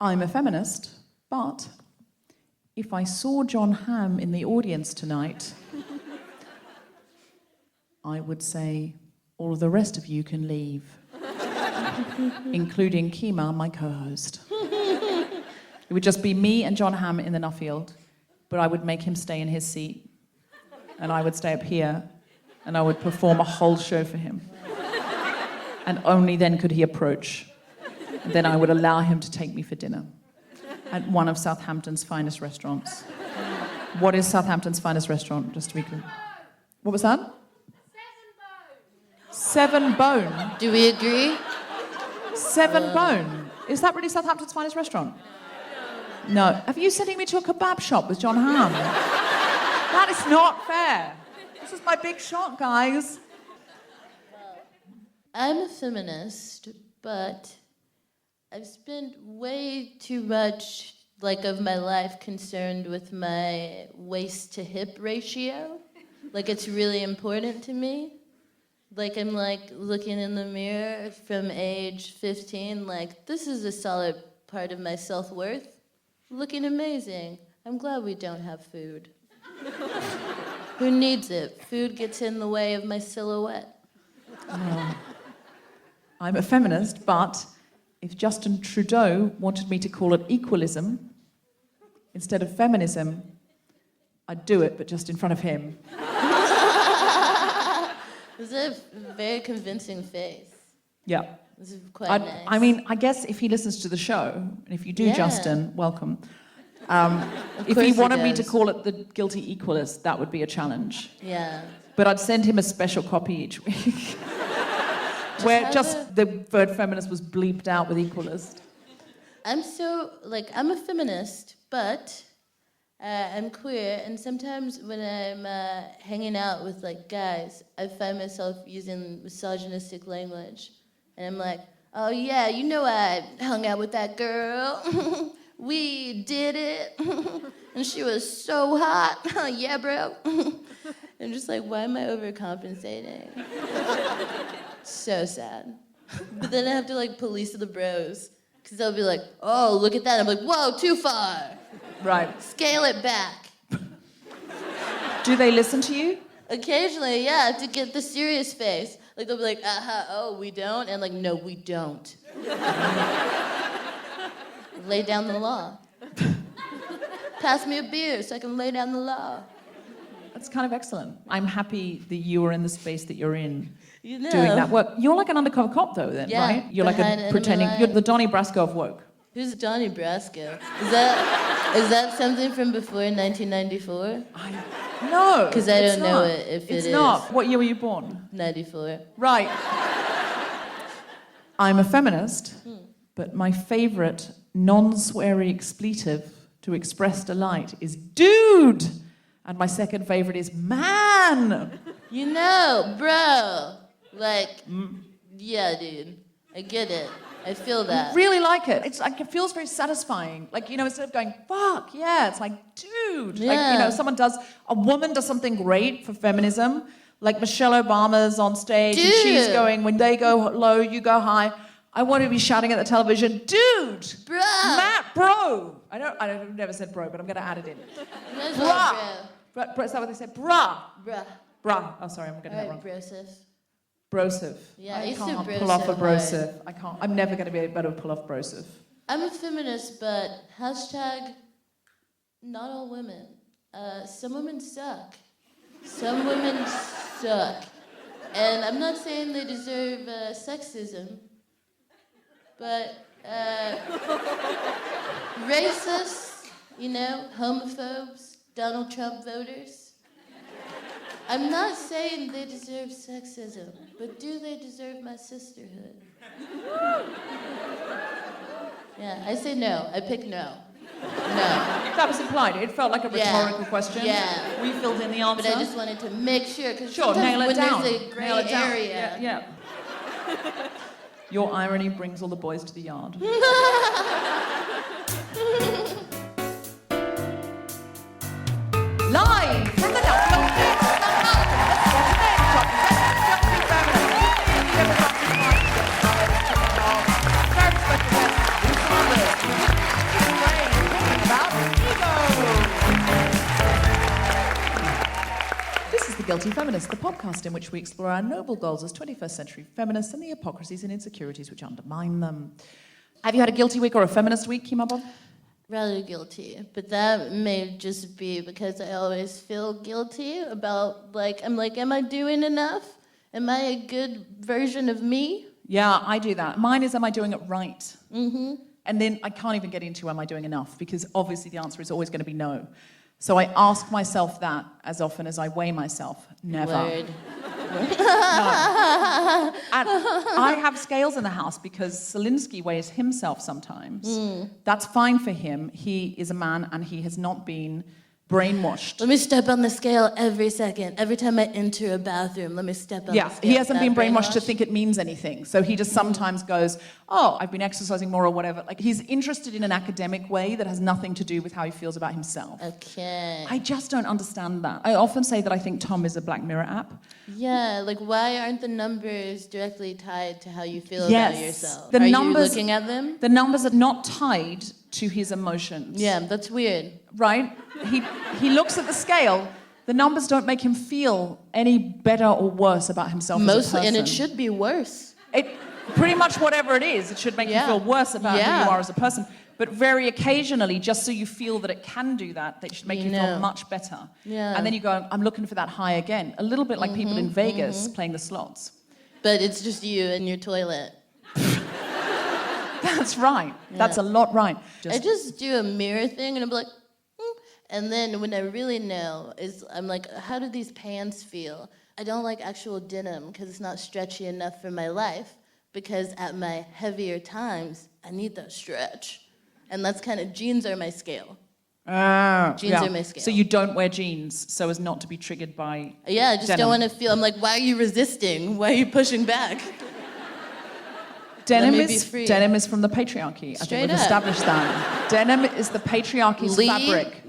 I'm a feminist, but if I saw John Hamm in the audience tonight, I would say, all of the rest of you can leave, including Kemah, my co-host. It would just be me and John Hamm in the Nuffield, but I would make him stay in his seat, and I would stay up here, and I would perform a whole show for him. And only then could he approach. And then I would allow him to take me for dinner at one of Southampton's finest restaurants. What is Southampton's finest restaurant, just to be clear? What was that? Seven Bone. Do we agree? Seven Bone. Is that really Southampton's finest restaurant? No. Have you sending me to a kebab shop with John Hamm? That is not fair. This is my big shot, guys. I'm a feminist, but I've spent way too much of my life concerned with my waist to hip ratio. It's really important to me. I'm looking in the mirror from age 15, this is a solid part of my self-worth. Looking amazing. I'm glad we don't have food. Who needs it? Food gets in the way of my silhouette. Oh. I'm a feminist, but if Justin Trudeau wanted me to call it equalism instead of feminism, I'd do it, but just in front of him. This is a very convincing face. Yeah. This is quite nice. I mean, I guess if he listens to the show, and if you do, Justin, welcome. If he wanted me to call it the Guilty Equalist, that would be a challenge. Yeah. But I'd send him a special copy each week. Where just the word feminist was bleeped out with equalist. I'm I'm a feminist, but I'm queer, and sometimes when I'm hanging out with guys, I find myself using misogynistic language, and I'm like, oh yeah, I hung out with that girl, we did it, and she was so hot, yeah bro. I'm just why am I overcompensating? So sad. But then I have to police the bros, because they'll be like, oh, look at that. I'm like, whoa, too far. Right. Scale it back. Do they listen to you? Occasionally, yeah, to get the serious face. They'll be like, oh, we don't? And no, we don't. Lay down the law. Pass me a beer so I can lay down the law. That's kind of excellent. I'm happy that you are in the space that you're in. You know. Doing that work. You're an undercover cop, though, then, right? You're pretending. You're the Donnie Brasco of woke. Who's Donnie Brasco? Is that something from before 1994? No. Because I don't know if it is. It's not. What year were you born? 94. Right. I'm a feminist, but my favorite non-sweary expletive to express delight is dude, and my second favorite is man. Bro. Yeah, dude. I get it. I feel that. I really like it. It's it feels very satisfying. Instead of going, fuck, yeah, it's dude. Yeah. A woman does something great for feminism. Michelle Obama's on stage dude. And she's going, when they go low, you go high. I want to be shouting at the television, dude. Bro. Matt, bro. I've never said bro, but I'm going to add it in. Bruh. Bro. Is that what they said? Bruh. Bruh. Bruh. Oh, sorry, I'm getting that wrong. Brosif. Brosif. Yeah, I I used to can't brosif pull off a hard. brosif. I can't. I'm never going to be able to pull off brosif. I'm a feminist, but hashtag not all women. Some women suck. Some women suck. And I'm not saying they deserve sexism, but racists, homophobes, Donald Trump voters. I'm not saying they deserve sexism, but do they deserve my sisterhood? Yeah, I say no. I pick no. No. That was implied. It felt like a rhetorical question. Yeah. We filled in the answer. But I just wanted to make sure, because Sure, nail it when down. there's a gray area. Yeah. Your irony brings all the boys to the yard. Live from the Nuffield. Very special guest, Guilty Feminist, the podcast in which we explore our noble goals as 21st century feminists and the hypocrisies and insecurities which undermine them. Have you had a guilty week or a feminist week, Kemah Bob? Rather guilty, but that may just be because I always feel guilty about, am I doing enough? Am I a good version of me? Yeah, I do that. Mine is, am I doing it right? Mm-hmm. And then I can't even get into, am I doing enough? Because obviously the answer is always going to be no. So I ask myself that as often as I weigh myself. Never. Word. No. And I have scales in the house because Zelinsky weighs himself sometimes. That's fine for him. He is a man and he has not been brainwashed. Let me step on the scale every second. Every time I enter a bathroom, let me step on the scale. He hasn't been brainwashed to think it means anything. So he just sometimes goes, oh, I've been exercising more or whatever. Like, he's interested in an academic way that has nothing to do with how he feels about himself. Okay. I just don't understand that. I often say that I think Tom is a Black Mirror app. Yeah, like, why aren't the numbers directly tied to how you feel about yourself? Are you looking at them? The numbers are not tied to his emotions. Yeah, that's weird. Right? He looks at the scale. The numbers don't make him feel any better or worse about himself as a person. And it should be worse. Pretty much whatever it is, it should make you feel worse about who you are as a person. But very occasionally, just so you feel that it can do that, that should make you feel much better. Yeah. And then you go, I'm looking for that high again. A little bit like people in Vegas playing the slots. But it's just you and your toilet. That's right. Yeah. That's a lot right. I just do a mirror thing and I'm like, and then when I really know I'm like, how do these pants feel? I don't like actual denim because it's not stretchy enough for my life, because at my heavier times, I need that stretch. And that's kind of, jeans are my scale. Jeans are my scale. So you don't wear jeans so as not to be triggered by I just don't want to feel, I'm like, why are you resisting? Why are you pushing back? Denim is from the patriarchy. I think we've established that. Denim is the patriarchy's fabric.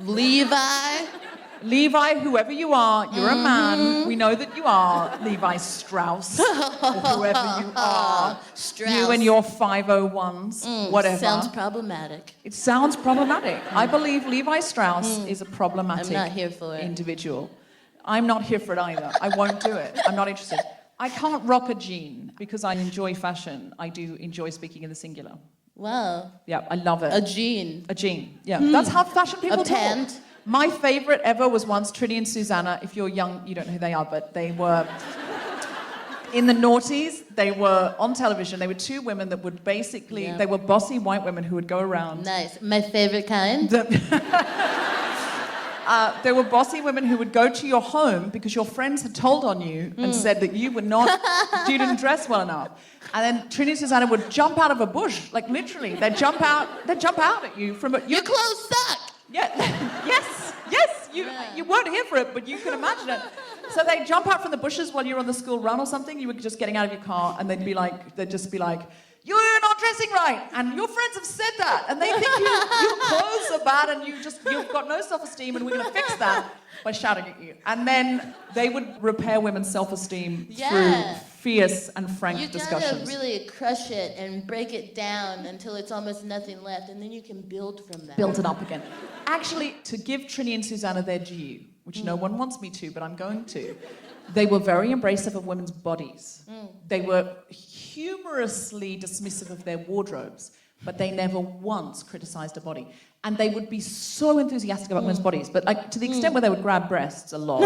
Levi, whoever you are, you're a man. We know that you are Levi Strauss, or whoever you are. Strauss. You and your 501s, whatever. Sounds problematic. It sounds problematic. I believe Levi Strauss is a problematic I'm not here for it. individual. I'm not here for it either. I won't do it. I'm not interested. I can't rock a jean because I enjoy fashion. I do enjoy speaking in the singular. Wow. Yeah, I love it. A jean. A jean, yeah. That's how fashion people talk. A pant. My favorite ever was once Trinny and Susannah. If you're young, you don't know who they are, but they were in the noughties. They were on television. They were two women that would basically, they were bossy white women who would go around. Nice. My favorite kind. There were bossy women who would go to your home because your friends had told on you and said that you didn't dress well enough. And then Trinny and Susannah would jump out of a bush, like literally. They'd jump out at you from a... Your clothes suck! Yeah, yes, you weren't here for it, but you can imagine it. So they'd jump out from the bushes while you were on the school run or something. You were just getting out of your car and they'd just be like, you're not dressing right, and your friends have said that, and they think your clothes are bad, and you've got no self-esteem, and we're going to fix that by shouting at you. And then they would repair women's self-esteem through fierce and frank discussions. You gotta really crush it and break it down until it's almost nothing left, and then you can build from that. Build it up again. Actually, to give Trinny and Susannah their due, which no one wants me to, but I'm going to, they were very embracive of women's bodies. They were humorously dismissive of their wardrobes, but they never once criticized a body. And they would be so enthusiastic about women's bodies, but like to the extent where they would grab breasts a lot.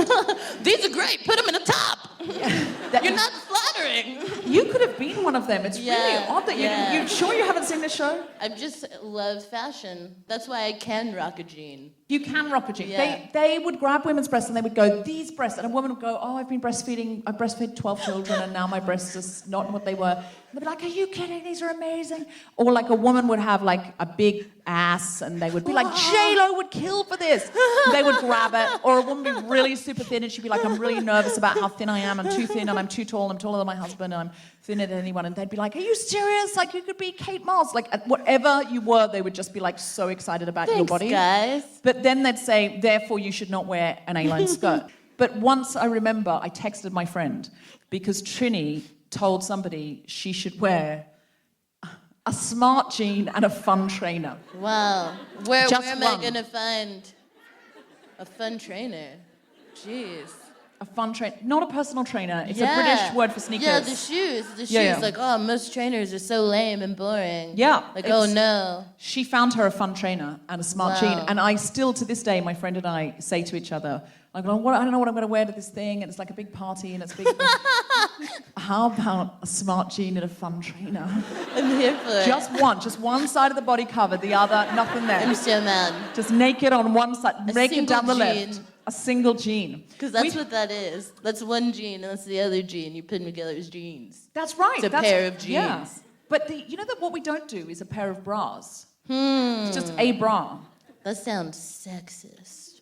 These are great, put them in a top. You're not flattering. You could have been one of them. It's really odd that you sure you haven't seen the show? I just love fashion. That's why I can rock a jean. You can rock a jean. Yeah. They would grab women's breasts and they would go, these breasts, and a woman would go, oh, I've breastfed 12 children and now my breasts are not what they were. And they'd be like, are you kidding? These are amazing. Or like a woman would have like a big ass and they would be like, J-Lo would kill for this. They would grab it. Or a woman would be really super thin and she'd be like, I'm really nervous about how thin I am. I'm too thin and I'm too tall and I'm taller than my husband and I'm thinner than anyone. And they'd be like, are you serious? Like you could be Kate Moss. Like whatever you were, they would just be like so excited about your body. Guys. But then they'd say, therefore you should not wear an A-line skirt. But once I remember, I texted my friend because Trinny told somebody she should wear a smart jean and a fun trainer. Wow. Where am I one. going to find a fun trainer? Jeez. A fun trainer, not a personal trainer. It's Yeah. a British word for sneakers. Yeah, the shoes. The shoes. Yeah. Like, oh, most trainers are so lame and boring. Yeah, Like, oh no. She found her a fun trainer and a smart jean. And I still, to this day, my friend and I say to each other, like, I don't know what I'm going to wear to this thing, and it's like a big party, and it's big. How about a smart jean and a fun trainer? I'm here for it. Just one side of the body covered, the other, nothing there. I'm so mad. Just naked on one side, naked down the jean. left. A single jean. Because that's what that is. That's one jean, and that's the other jean. You put them together as jeans. That's right. It's a pair of jeans. Yeah. But you know that what we don't do is a pair of bras. It's just a bra. That sounds sexist.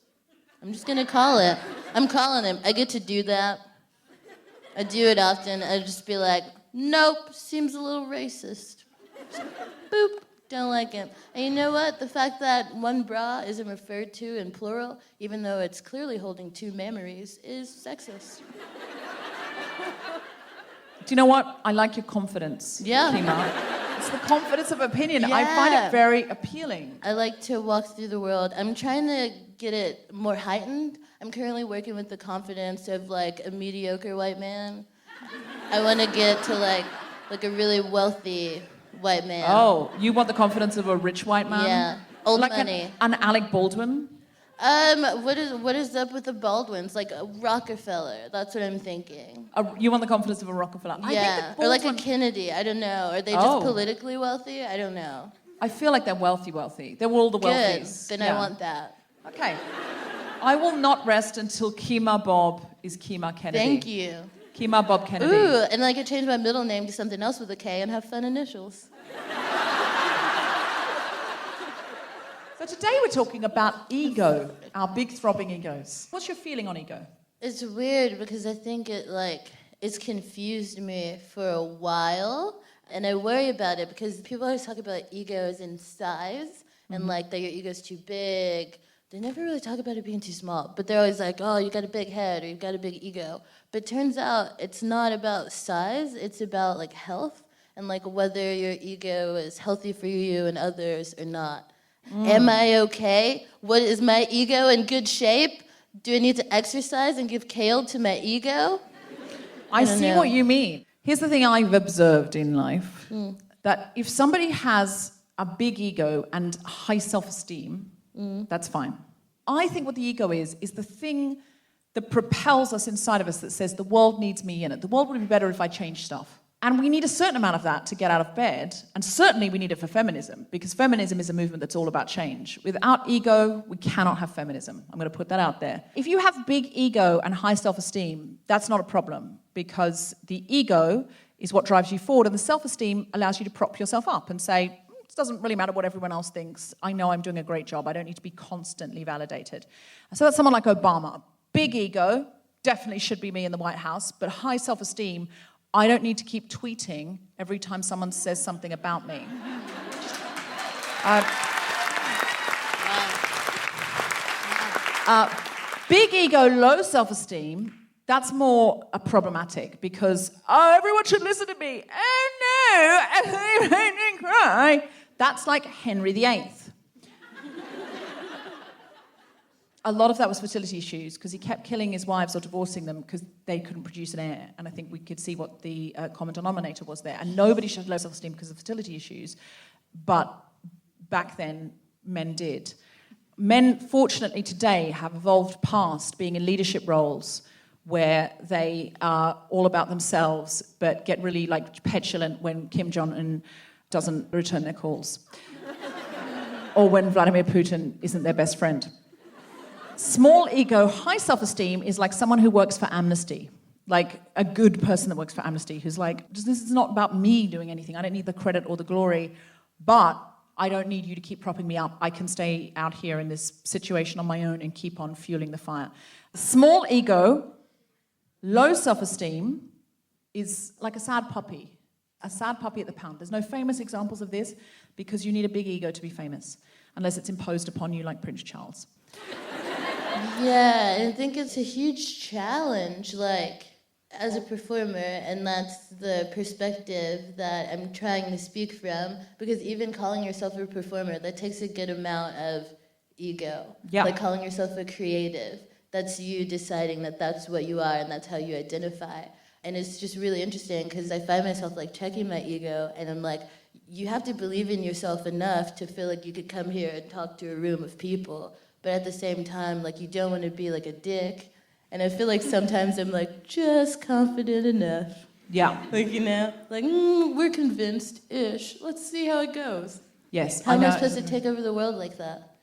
I'm just gonna call it. I'm calling him. I get to do that. I do it often. I just be like, nope, seems a little racist. Boop. Don't like it. And you know what? The fact that one bra isn't referred to in plural, even though it's clearly holding two memories, is sexist. Do you know what? I like your confidence, Yeah. Kemah. It's the confidence of opinion. Yeah. I find it very appealing. I like to walk through the world. I'm trying to get it more heightened. I'm currently working with the confidence of like a mediocre white man. I want to get to like a really wealthy white man. Oh, you want the confidence of a rich white man? Yeah, old like money. An Alec Baldwin? What is up with the Baldwins? Like a Rockefeller. That's what I'm thinking. You want the confidence of a Rockefeller? Yeah, I think or like a Kennedy. I don't know. Are they just politically wealthy? I don't know. I feel like they're wealthy. They're all the wealthies. Good. Then I want that. Okay. I will not rest until Kemah Bob is Kemah Kennedy. Thank you. Kemah Bob Kennedy. Ooh, and I could change my middle name to something else with a K and have fun initials. So today we're talking about ego, our big throbbing egos. What's your feeling on ego? It's weird because I think it's confused me for a while, and I worry about it because people always talk about egos in size and like that your ego's too big. They never really talk about it being too small, but they're always like, oh, you got a big head or you've got a big ego. But it turns out it's not about size, it's about like health and like whether your ego is healthy for you and others or not. Am I okay? What is my ego in good shape? Do I need to exercise and give kale to my ego? I see what you mean. Here's the thing I've observed in life, that if somebody has a big ego and high self-esteem, that's fine. I think what the ego is the thing that propels us inside of us that says the world needs me in it. The world would be better if I changed stuff. And we need a certain amount of that to get out of bed. And certainly we need it for feminism, because feminism is a movement that's all about change. Without ego, we cannot have feminism. I'm going to put that out there. If you have big ego and high self-esteem, that's not a problem, because the ego is what drives you forward, and the self-esteem allows you to prop yourself up and say, it doesn't really matter what everyone else thinks. I know I'm doing a great job. I don't need to be constantly validated. So that's someone like Obama. Big ego, definitely should be me in the White House, but high self-esteem, I don't need to keep tweeting every time someone says something about me. Big ego, low self-esteem, that's more problematic because, everyone should listen to me. Oh no, I made me cry. That's like Henry VIII. A lot of that was fertility issues because he kept killing his wives or divorcing them because they couldn't produce an heir. And I think we could see what the common denominator was there. And nobody should have low self-esteem because of fertility issues. But back then, men did. Men, fortunately, today have evolved past being in leadership roles where they are all about themselves but get really petulant when Kim Jong-un doesn't return their calls. Or when Vladimir Putin isn't their best friend. Small ego, high self-esteem is like someone who works for Amnesty, like a good person that works for Amnesty who's like, this is not about me doing anything. I don't need the credit or the glory, but I don't need you to keep propping me up. I can stay out here in this situation on my own and keep on fueling the fire. Small ego, low self-esteem is like a sad puppy at the pound. There's no famous examples of this because you need a big ego to be famous, unless it's imposed upon you like Prince Charles. Yeah, I think it's a huge challenge, as a performer, and that's the perspective that I'm trying to speak from, because even calling yourself a performer, that takes a good amount of ego. Yeah. Like calling yourself a creative that's you deciding that that's what you are and that's how you identify. And it's just really interesting because I find myself like checking my ego, and I'm like, you have to believe in yourself enough to feel like you could come here and talk to a room of people, but at the same time, like, you don't want to be like a dick. And I feel like sometimes I'm like just confident enough. Yeah. Like, you know, like, we're convinced-ish. Let's see how it goes. Yes, How am I supposed to take over the world like that?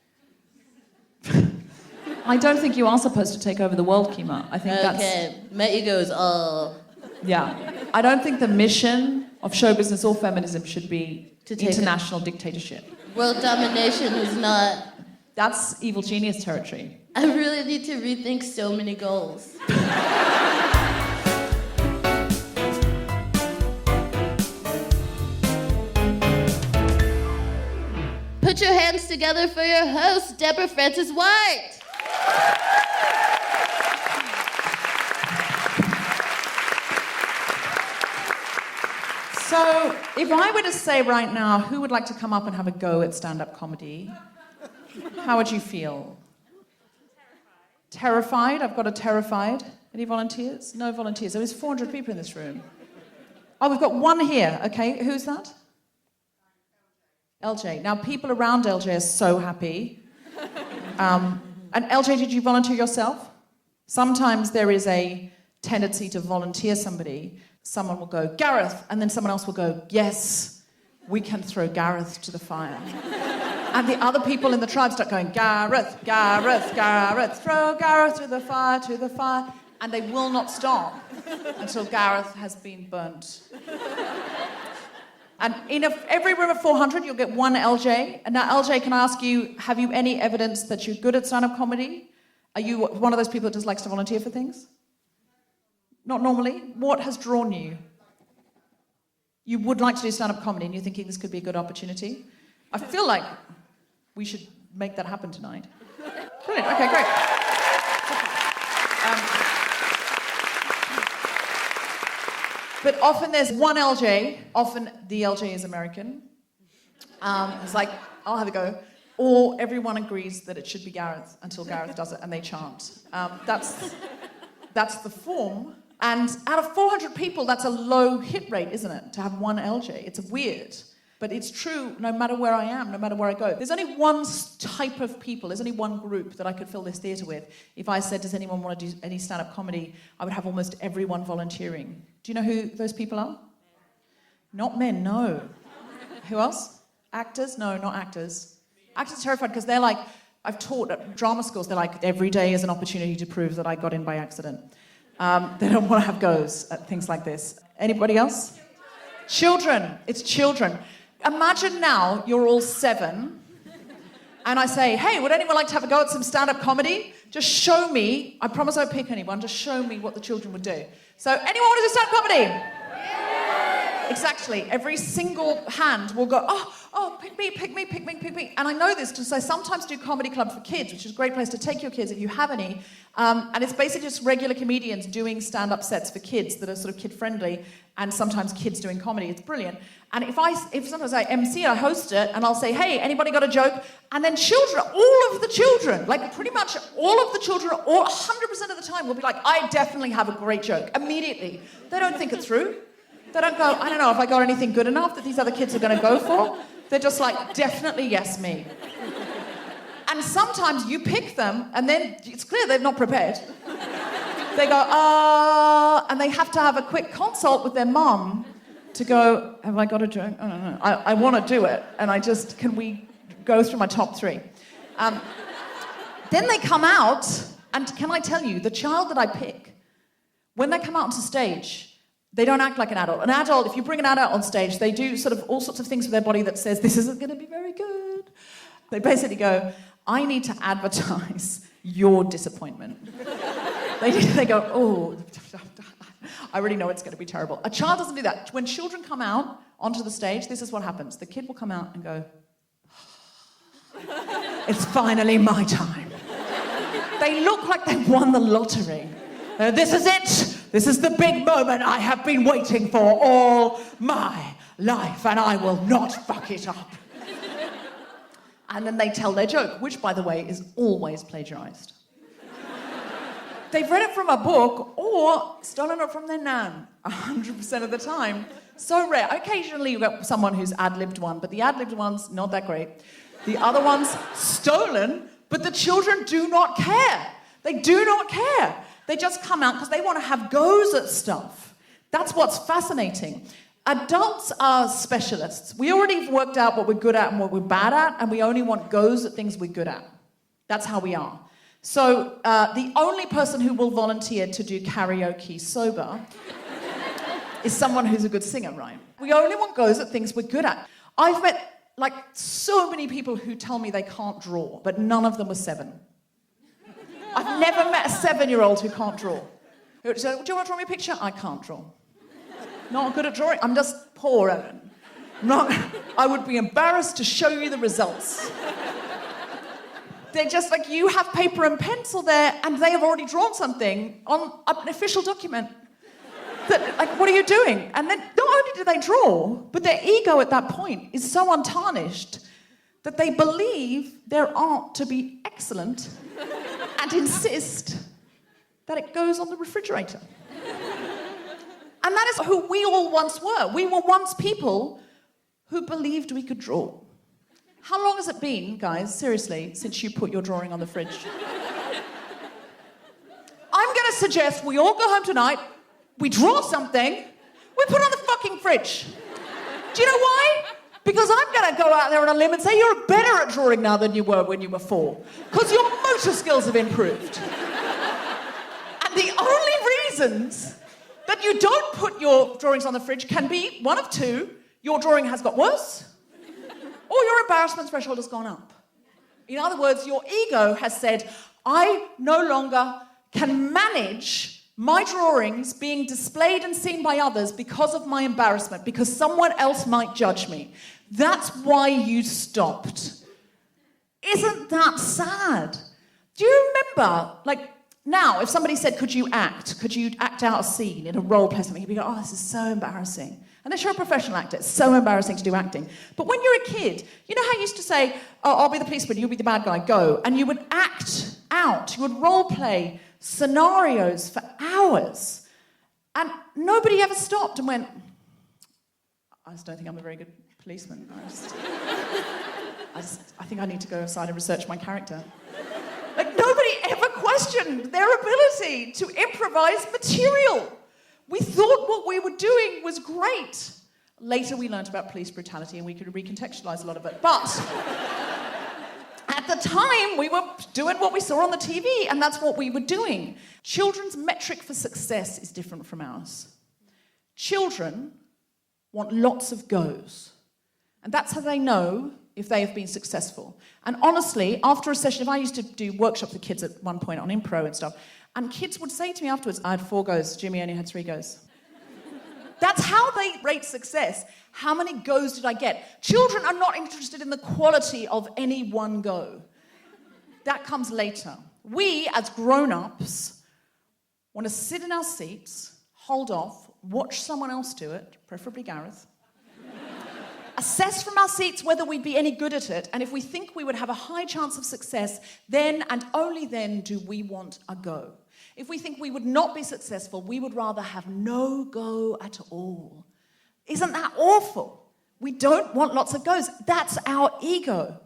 I don't think you are supposed to take over the world, Kemah. I think Okay, my ego is all... Yeah. I don't think the mission of show business or feminism should be To take international dictatorship. World domination is not... That's evil genius territory. I really need to rethink so many goals. Put your hands together for your host, Deborah Frances-White. So, if I were to say right now, who would like to come up and have a go at stand-up comedy, how would you feel? Terrified? I've got a terrified. Any volunteers? No volunteers. There was 400 people in this room. Oh, we've got one here. Okay, who's that? LJ. Now, people around LJ are so happy. And LJ, did you volunteer yourself? Sometimes there is a tendency to volunteer somebody. Someone will go, Gareth, and then someone else will go, yes, we can throw Gareth to the fire. And the other people in the tribe start going, Gareth, Gareth, Gareth, throw Gareth to the fire, and they will not stop until Gareth has been burnt. And in every room of 400, you'll get one LJ. And now, LJ, can I ask you, have you any evidence that you're good at stand-up comedy? Are you one of those people that just likes to volunteer for things? Not normally? What has drawn you? You would like to do stand-up comedy and you're thinking this could be a good opportunity? I feel like we should make that happen tonight. Brilliant, okay, great. But often there's one LJ, often the LJ is American. It's like, I'll have a go. Or everyone agrees that it should be Gareth until Gareth does it and they chant. That's the form. And out of 400 people, that's a low hit rate, isn't it? To have one LJ. It's weird. But it's true no matter where I am, no matter where I go. There's only one type of people, there's only one group that I could fill this theatre with. If I said, does anyone want to do any stand-up comedy, I would have almost everyone volunteering. Do you know who those people are? Not men, no. Who else? Actors? No, not actors. Actors are terrified because they're like, I've taught at drama schools, they're like, every day is an opportunity to prove that I got in by accident. They don't want to have goes at things like this. Anybody else? Children. It's children. Imagine now you're all 7 and I say, hey, would anyone like to have a go at some stand-up comedy? Just show me, I promise I won't pick anyone, just show me what the children would do. So, anyone want to do stand-up comedy? Yeah. Exactly. Every single hand will go, oh, pick me, pick me, pick me, pick me. And I know this because I sometimes do comedy club for kids, which is a great place to take your kids if you have any. And it's basically just regular comedians doing stand-up sets for kids that are sort of kid-friendly, and sometimes kids doing comedy. It's brilliant. And if sometimes I MC it, I host it, and I'll say, hey, anybody got a joke? And then children, all of the children, like pretty much all of the children, or 100% of the time will be like, I definitely have a great joke, immediately. They don't think it through. They don't go, I don't know if I got anything good enough that these other kids are going to go for. They're just like, definitely yes, me. And sometimes you pick them, and then it's clear they're not prepared. They go, and they have to have a quick consult with their mum to go, have I got a joke? I don't know. I want to do it, and can we go through my top 3? Then they come out, and can I tell you, the child that I pick, when they come out onto stage, they don't act like an adult. An adult, if you bring an adult on stage, they do sort of all sorts of things with their body that says, this isn't going to be very good. They basically go, I need to advertise your disappointment. They go, oh, I already know it's going to be terrible. A child doesn't do that. When children come out onto the stage, this is what happens. The kid will come out and go, it's finally my time. They look like they won the lottery. This is it. This is the big moment I have been waiting for all my life, and I will not fuck it up. And then they tell their joke, which, by the way, is always plagiarized. they've read it from a book or stolen it from their nan 100% of the time. So rare. Occasionally you get someone who's ad-libbed one, but the ad-libbed one's not that great. The other one's stolen, but the children do not care. They do not care. They just come out because they want to have goes at stuff. That's what's fascinating. Adults are specialists. We already have worked out what we're good at and what we're bad at, and we only want goes at things we're good at. That's how we are. So the only person who will volunteer to do karaoke sober is someone who's a good singer, right? We only want goes at things we're good at. I've met like so many people who tell me they can't draw, but none of them were 7. I've never met a 7-year-old who can't draw. Who said, do you want to draw me a picture? I can't draw. Not good at drawing. I'm just poor, Ellen. I would be embarrassed to show you the results. They're just like, you have paper and pencil there, and they have already drawn something on an official document. That, like, what are you doing? And then not only do they draw, but their ego at that point is so untarnished that they believe their art to be excellent and insist that it goes on the refrigerator. And that is who we all once were. We were once people who believed we could draw. How long has it been, guys, seriously, since you put your drawing on the fridge? I'm going to suggest we all go home tonight, we draw something, we put it on the fucking fridge. Do you know why? Because I'm going to go out there on a limb and say you're better at drawing now than you were when you were 4. Because your motor skills have improved. And the only reasons that you don't put your drawings on the fridge can be one of two: your drawing has got worse, or your embarrassment threshold has gone up. In other words, your ego has said, I no longer can manage my drawings being displayed and seen by others because of my embarrassment, because someone else might judge me. That's why you stopped. Isn't that sad? Do you remember, like, now, if somebody said, could you act out a scene in a role play something, you'd be like, oh, this is so embarrassing. Unless you're a professional actor, it's so embarrassing to do acting. But when you're a kid, you know how you used to say, oh, I'll be the policeman, you'll be the bad guy, go. And you would act out, you would role play scenarios for hours. And nobody ever stopped and went, I just don't think I'm a very good policeman. I think I need to go aside and research my character. Like, nobody ever questioned their ability to improvise material. We thought what we were doing was great. Later we learned about police brutality and we could recontextualize a lot of it. But at the time, we were doing what we saw on the TV, and that's what we were doing. Children's metric for success is different from ours. Children want lots of goes. And that's how they know if they have been successful. And honestly, after a session, if I used to do workshops with kids at one point on impro and stuff, and kids would say to me afterwards, I had 4 goes, Jimmy only had 3 goes. That's how they rate success. How many goes did I get? Children are not interested in the quality of any one go. That comes later. We, as grown-ups, want to sit in our seats, hold off, watch someone else do it, preferably Gareth, assess from our seats whether we'd be any good at it, and if we think we would have a high chance of success, then and only then do we want a go. If we think we would not be successful, we would rather have no go at all. Isn't that awful? We don't want lots of goes. That's our ego.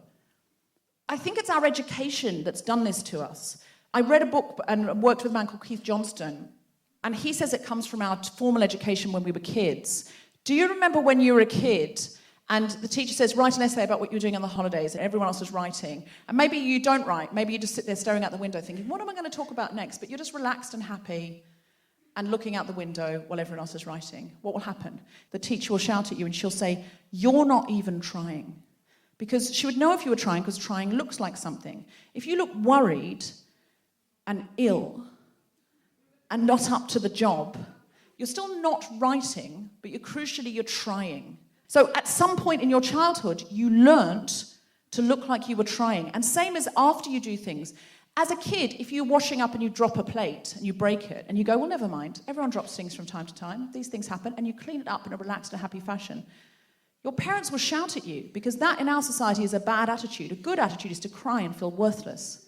I think it's our education that's done this to us. I read a book and worked with a man called Keith Johnston, and he says it comes from our formal education when we were kids. Do you remember when you were a kid and the teacher says, write an essay about what you're doing on the holidays, and everyone else is writing, and maybe you don't write, maybe you just sit there staring out the window thinking, what am I going to talk about next? But you're just relaxed and happy and looking out the window while everyone else is writing. What will happen? The teacher will shout at you and she'll say, you're not even trying. Because she would know if you were trying, because trying looks like something. If you look worried and ill and not up to the job, you're still not writing, but you're trying. So at some point in your childhood, you learnt to look like you were trying. And same as after you do things. As a kid, if you're washing up and you drop a plate and you break it, and you go, well, never mind, everyone drops things from time to time, these things happen, and you clean it up in a relaxed and happy fashion, your parents will shout at you, because that in our society is a bad attitude. A good attitude is to cry and feel worthless.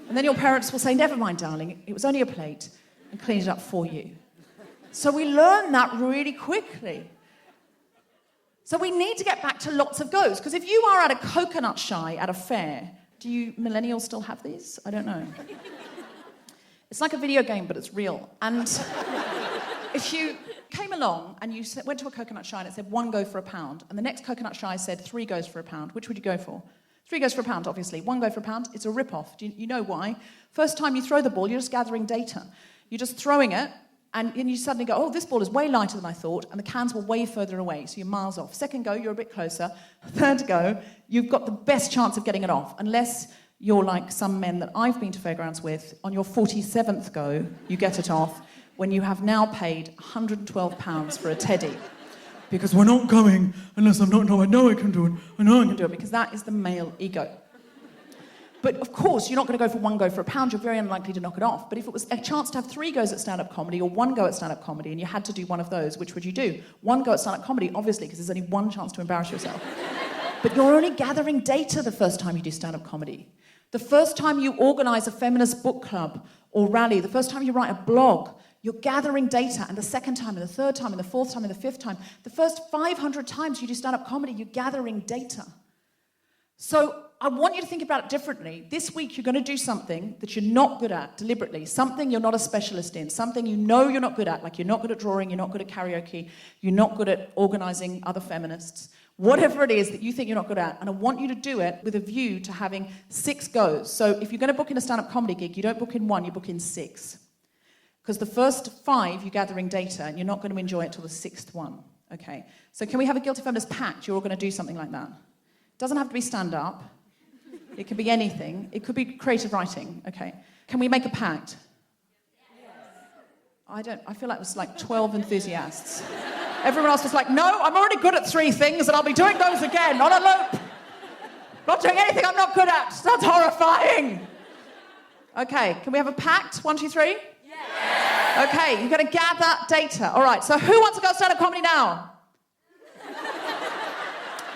And then your parents will say, never mind, darling, it was only a plate, and clean it up for you. So we learn that really quickly. So we need to get back to lots of goes, because if you are at a coconut shy at a fair, do you millennials still have these? I don't know. It's like a video game, but it's real. And if you came along and you went to a coconut shy and it said 1 go for £1, and the next coconut shy said 3 goes for £1, which would you go for? 3 goes for £1, obviously. 1 go for £1, it's a rip-off. Do you know why? First time you throw the ball, you're just gathering data. You're just throwing it, and you suddenly go, oh, this ball is way lighter than I thought, and the cans were way further away, so you're miles off. Second go, you're a bit closer. Third go, you've got the best chance of getting it off, unless you're like some men that I've been to fairgrounds with. On your 47th go, you get it off, when you have now paid £112 for a teddy. Because we're not going unless I'm not, no, I know I can do it, I know I can do it, because that is the male ego. But of course, you're not going to go for 1 go for £1, you're very unlikely to knock it off. But if it was a chance to have 3 goes at stand-up comedy or 1 go at stand-up comedy and you had to do one of those, which would you do? 1 go at stand-up comedy, obviously, because there's only 1 chance to embarrass yourself. But you're only gathering data the first time you do stand-up comedy. The first time you organise a feminist book club or rally, the first time you write a blog, you're gathering data, and the second time, and the third time, and the fourth time, and the fifth time, the first 500 times you do stand-up comedy, you're gathering data. So I want you to think about it differently. This week you're going to do something that you're not good at, deliberately, something you're not a specialist in, something you know you're not good at, like you're not good at drawing, you're not good at karaoke, you're not good at organising other feminists, whatever it is that you think you're not good at, and I want you to do it with a view to having 6 goes. So if you're going to book in a stand-up comedy gig, you don't book in 1, you book in 6. Because the first 5, you're gathering data, and you're not going to enjoy it till the 6th one. Okay, so can we have a Guilty Feminist pact? You're all going to do something like that. It doesn't have to be stand-up. It could be anything. It could be creative writing. Okay, can we make a pact? Yes. I feel like it was like 12 enthusiasts. Everyone else was like, no, I'm already good at 3 things, and I'll be doing those again, on a loop. Not doing anything I'm not good at. That's horrifying. Okay, can we have a pact? 1, 2, 3? Yes. Okay, you've got to gather data. All right, so who wants to go stand-up comedy now?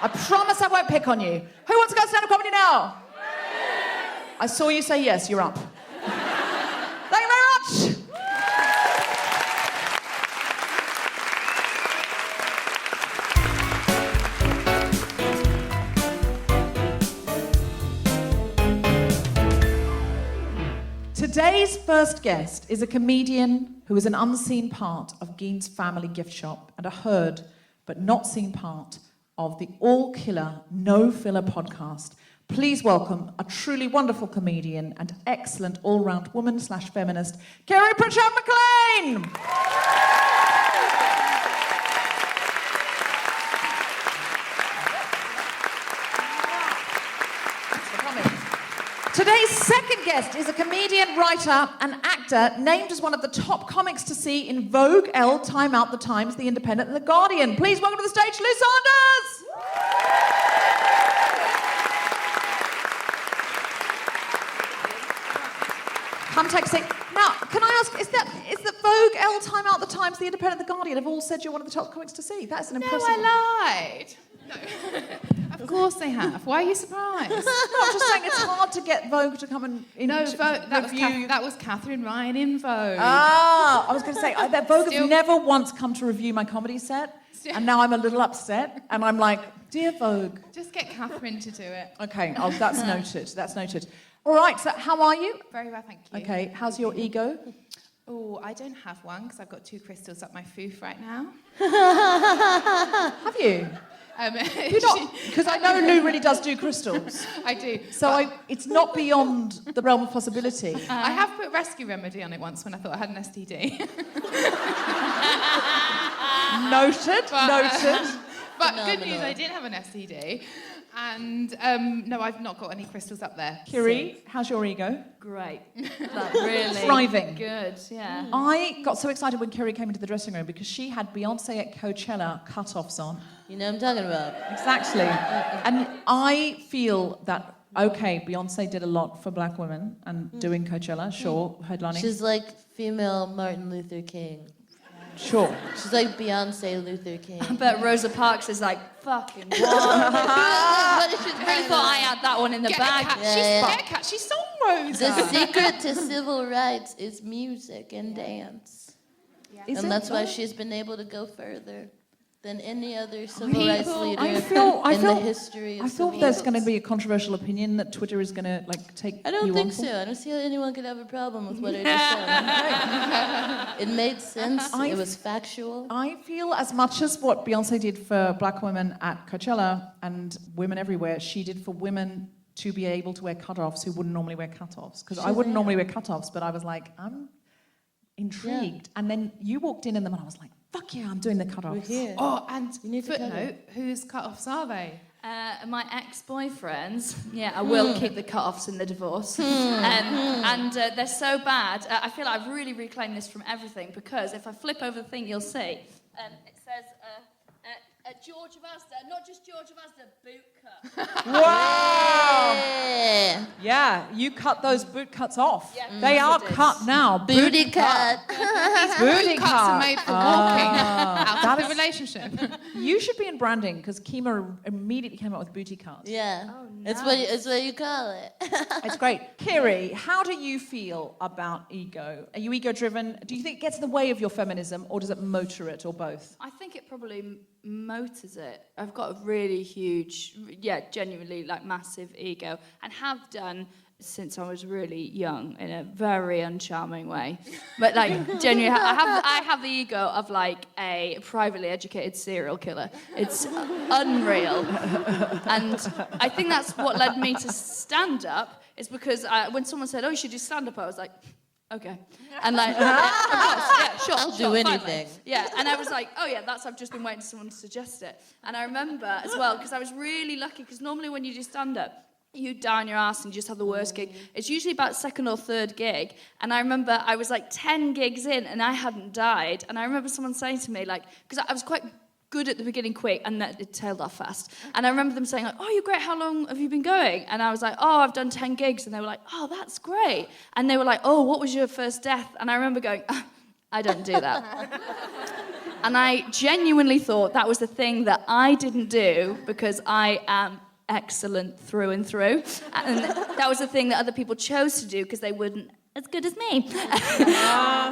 I promise I won't pick on you. Who wants to go stand-up comedy now? Yes. I saw you say yes, you're up. Thank you very much. Today's first guest is a comedian who is an unseen part of Gein's family gift shop and a heard but not seen part of the all-killer, no-filler podcast. Please welcome a truly wonderful comedian and excellent all-round woman/feminist, Kiri Pritchard-McLean! Today's second guest is a comedian, writer, and actor named as one of the top comics to see in Vogue, Elle, Time Out, The Times, The Independent, and The Guardian. Please welcome to the stage, Lou Saunders! Come take a seat. Now, can I ask, is that Vogue, Elle, Time Out, The Times, The Independent, and The Guardian have all said you're one of the top comics to see? That's an impressive... No, I lied. No. Of course they have. Why are you surprised? No, I'm just saying it's hard to get Vogue to come and that was Catherine Ryan in Vogue. Ah, I was going to say, I bet Vogue have never once come to review my comedy set, and now I'm a little upset, and I'm like, dear Vogue. Just get Catherine to do it. Okay, that's noted, that's noted. All right, so how are you? Very well, thank you. Okay, how's your ego? Oh, I don't have one, because I've got 2 crystals up my foof right now. Have you? Because I know Lou really does do crystals. I do. So it's not beyond the realm of possibility. I have put Rescue Remedy on it once when I thought I had an STD. Noted. But good news, I did have an STD. And no, I've not got any crystals up there. Kiri, how's your ego? Great. Like, really. Thriving. Good, yeah. I got so excited when Kiri came into the dressing room because she had Beyonce at Coachella cut-offs on. You know what I'm talking about? Exactly. And I feel that, okay, Beyonce did a lot for black women and doing Coachella, sure, headlining. She's like female Martin Luther King. Sure. She's like Beyonce Luther King. But Rosa Parks is like, fucking what? Really thought I had that one in the bag. Get a catchy song, Rosa. The secret to civil rights is music and dance. Is And it? that's why she's been able to go further than any other civil rights leader I feel in the history of I civil thought there's rights. going to be a controversial opinion that Twitter is going to like take. I don't you think on for. so. I don't see how anyone could have a problem with what I just said. It made sense. It was factual. I feel as much as what Beyonce did for black women at Coachella and women everywhere, she did for women to be able to wear cutoffs who wouldn't normally wear cutoffs. Because I wouldn't normally wear cutoffs, but I was like, I'm intrigued. And then you walked in them and I was like, fuck yeah, I'm doing the cutoffs. We're here. Oh, and need to cut footnote, whose cut-offs are they? My ex-boyfriends, I will keep the cut-offs in the divorce. And they're so bad. I feel like I've really reclaimed this from everything, because if I flip over the thing, you'll see. It says, George of Asda, not just George of Asda, boot cut. Wow! Yeah. Yeah, you cut those boot cuts off. Yeah, They are it is. cut now. Booty cut. These Booty boot cuts are cut. made for walking that out of the is- relationship. You should be in branding because Kemah immediately came up with booty cuts. Yeah. Oh, It's what you call it. It's great. Kiri, how do you feel about ego? Are you ego-driven? Do you think it gets in the way of your feminism, or does it motor it, or both? I think it probably motors it. I've got a really huge, genuinely like massive ego, and have done since I was really young in a very uncharming way. But like genuinely, I have the ego of like a privately educated serial killer. It's unreal, and I think that's what led me to stand up. Is because when someone said, "Oh, you should do stand up," I was like, okay. And like, of course, sure, I'll do fine, anything. like, yeah, and I was like, oh yeah, I've just been waiting for someone to suggest it. And I remember as well, because I was really lucky, because normally when you do stand-up, you die on your ass and you just have the worst gig. It's usually about second or third gig. And I remember I was like 10 gigs in and I hadn't died. And I remember someone saying to me, like, because I was quite good at the beginning, quick, and then it tailed off fast. And I remember them saying, like, oh, you're great, how long have you been going? And I was like, oh, I've done 10 gigs. And they were like, oh, that's great. And they were like, oh, what was your first death? And I remember going, I don't do that. And I genuinely thought that was the thing that I didn't do because I am excellent through and through. And that was the thing that other people chose to do because they wouldn't as good as me.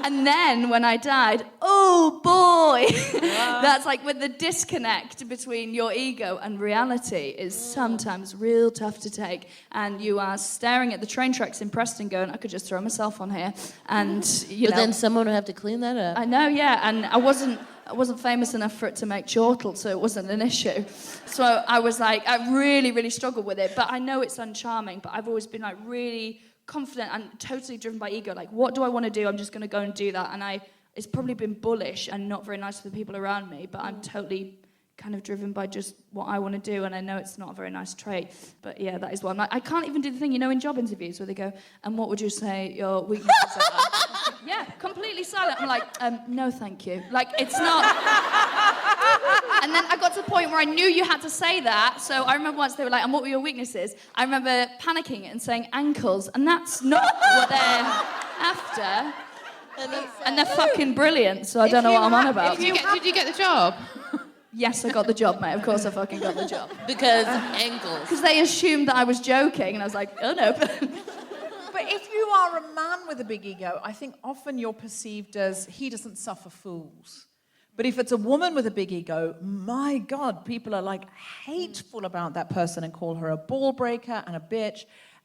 And then when I died, oh boy, that's like when the disconnect between your ego and reality is sometimes real tough to take. And you are staring at the train tracks in Preston going, I could just throw myself on here. And, But then someone would have to clean that up. I know, yeah, and I wasn't famous enough for it to make chortle, so it wasn't an issue. So I was like, I really, really struggled with it. But I know it's uncharming, but I've always been like really confident and totally driven by ego. Like, what do I want to do? I'm just going to go and do that. And it's probably been bullish and not very nice for the people around me, but I'm totally kind of driven by just what I want to do, and I know it's not a very nice trait, but yeah, that is what I'm like. I can't even do the thing, in job interviews where they go, and what would you say your weaknesses are? Yeah, completely silent. I'm like, no, thank you. Like, it's not. And then I got to the point where I knew you had to say that, so I remember once they were like, and what were your weaknesses? I remember panicking and saying ankles, and that's not what they're after. And they're fucking brilliant, so I don't know what I'm on about. Did you get the job? Yes, I got the job, mate. Of course I fucking got the job. Because ankles. Because they assumed that I was joking, and I was like, oh no. But if you are a man with a big ego, I think often you're perceived as he doesn't suffer fools. But if it's a woman with a big ego, my God, people are like hateful about that person and call her a ball breaker and a bitch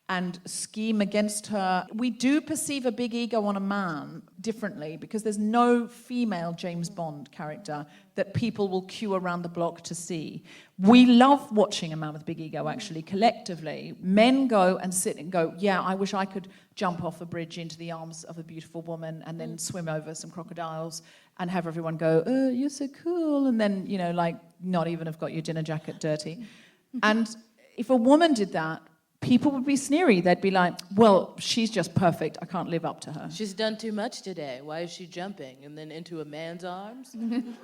and scheme against her. We do perceive a big ego on a man differently because there's no female James Bond character that people will queue around the block to see. We love watching a man with a big ego, actually, collectively. Men go and sit and go, yeah, I wish I could jump off a bridge into the arms of a beautiful woman and then swim over some crocodiles and have everyone go, oh, you're so cool, and then, like, not even have got your dinner jacket dirty. And if a woman did that, people would be sneery. They'd be like, well, she's just perfect. I can't live up to her. She's done too much today. Why is she jumping? And then into a man's arms?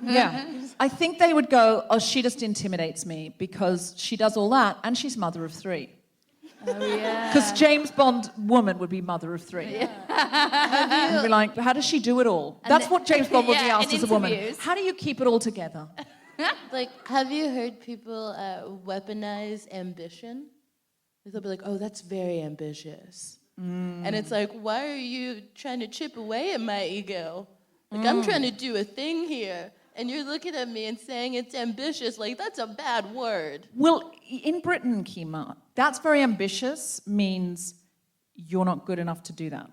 Yeah. I think they would go, oh, she just intimidates me because she does all that and she's mother of 3. Oh, yeah. Because James Bond woman would be mother of 3. Yeah. And be like, how does she do it all? That's what James Bond would be yeah, asked in as a woman. interviews. How do you keep it all together? Like, have you heard people weaponize ambition? They'll be like, oh, that's very ambitious. And it's like, why are you trying to chip away at my ego? Like, I'm trying to do a thing here. And you're looking at me and saying it's ambitious. Like, that's a bad word. Well, in Britain, Kemah, that's very ambitious means you're not good enough to do that.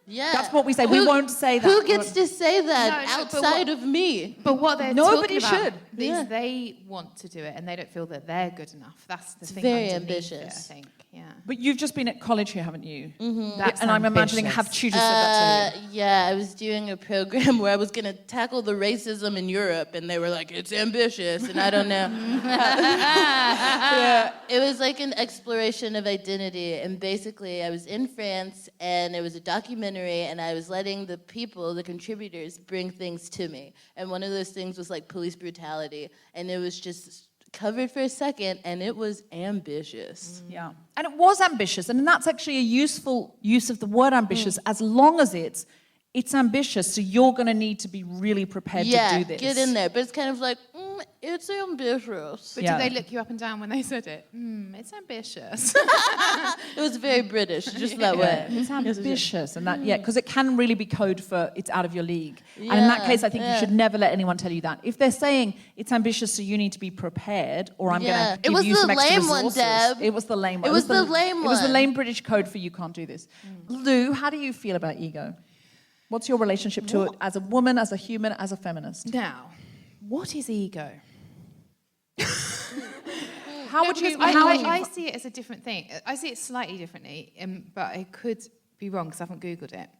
Yeah. That's what we say. We won't say that. Who gets to say that No, outside of me? But what they're Nobody talking about should. is they want to do it and they don't feel that they're good enough. That's the thing. very underneath it, ambitious. I think. Yeah. But you've just been at college here, haven't you? That's and I'm imagining, ambitious. have tutors said that to you? Yeah, I was doing a program where I was going to tackle the racism in Europe, and they were like, it's ambitious, and I don't know. It was like an exploration of identity, and basically I was in France, and it was a documentary, and I was letting the people, the contributors, bring things to me. And one of those things was like police brutality, and it was just covered for a second, and it was ambitious. Yeah. And it was ambitious, and that's actually a useful use of the word ambitious, as long as it's ambitious, so you're going to need to be really prepared to do this. Get in there. But it's kind of like, it's ambitious. But Yeah. did they look you up and down when they said it? It's ambitious. It was very British, just that way. It's ambitious, and that because it can really be code for it's out of your league. And in that case, I think you should never let anyone tell you that. If they're saying it's ambitious, so you need to be prepared, or I'm going to give you some extra resources. It was the lame one, Deb. It was the lame one. It was the lame It was the one. lame British code for you can't do this. Lou, how do you feel about ego? What's your relationship to it as a woman, as a human, as a feminist? Now, what is ego? How would you? I see it as a different thing. I see it slightly differently, but I could be wrong because I haven't Googled it.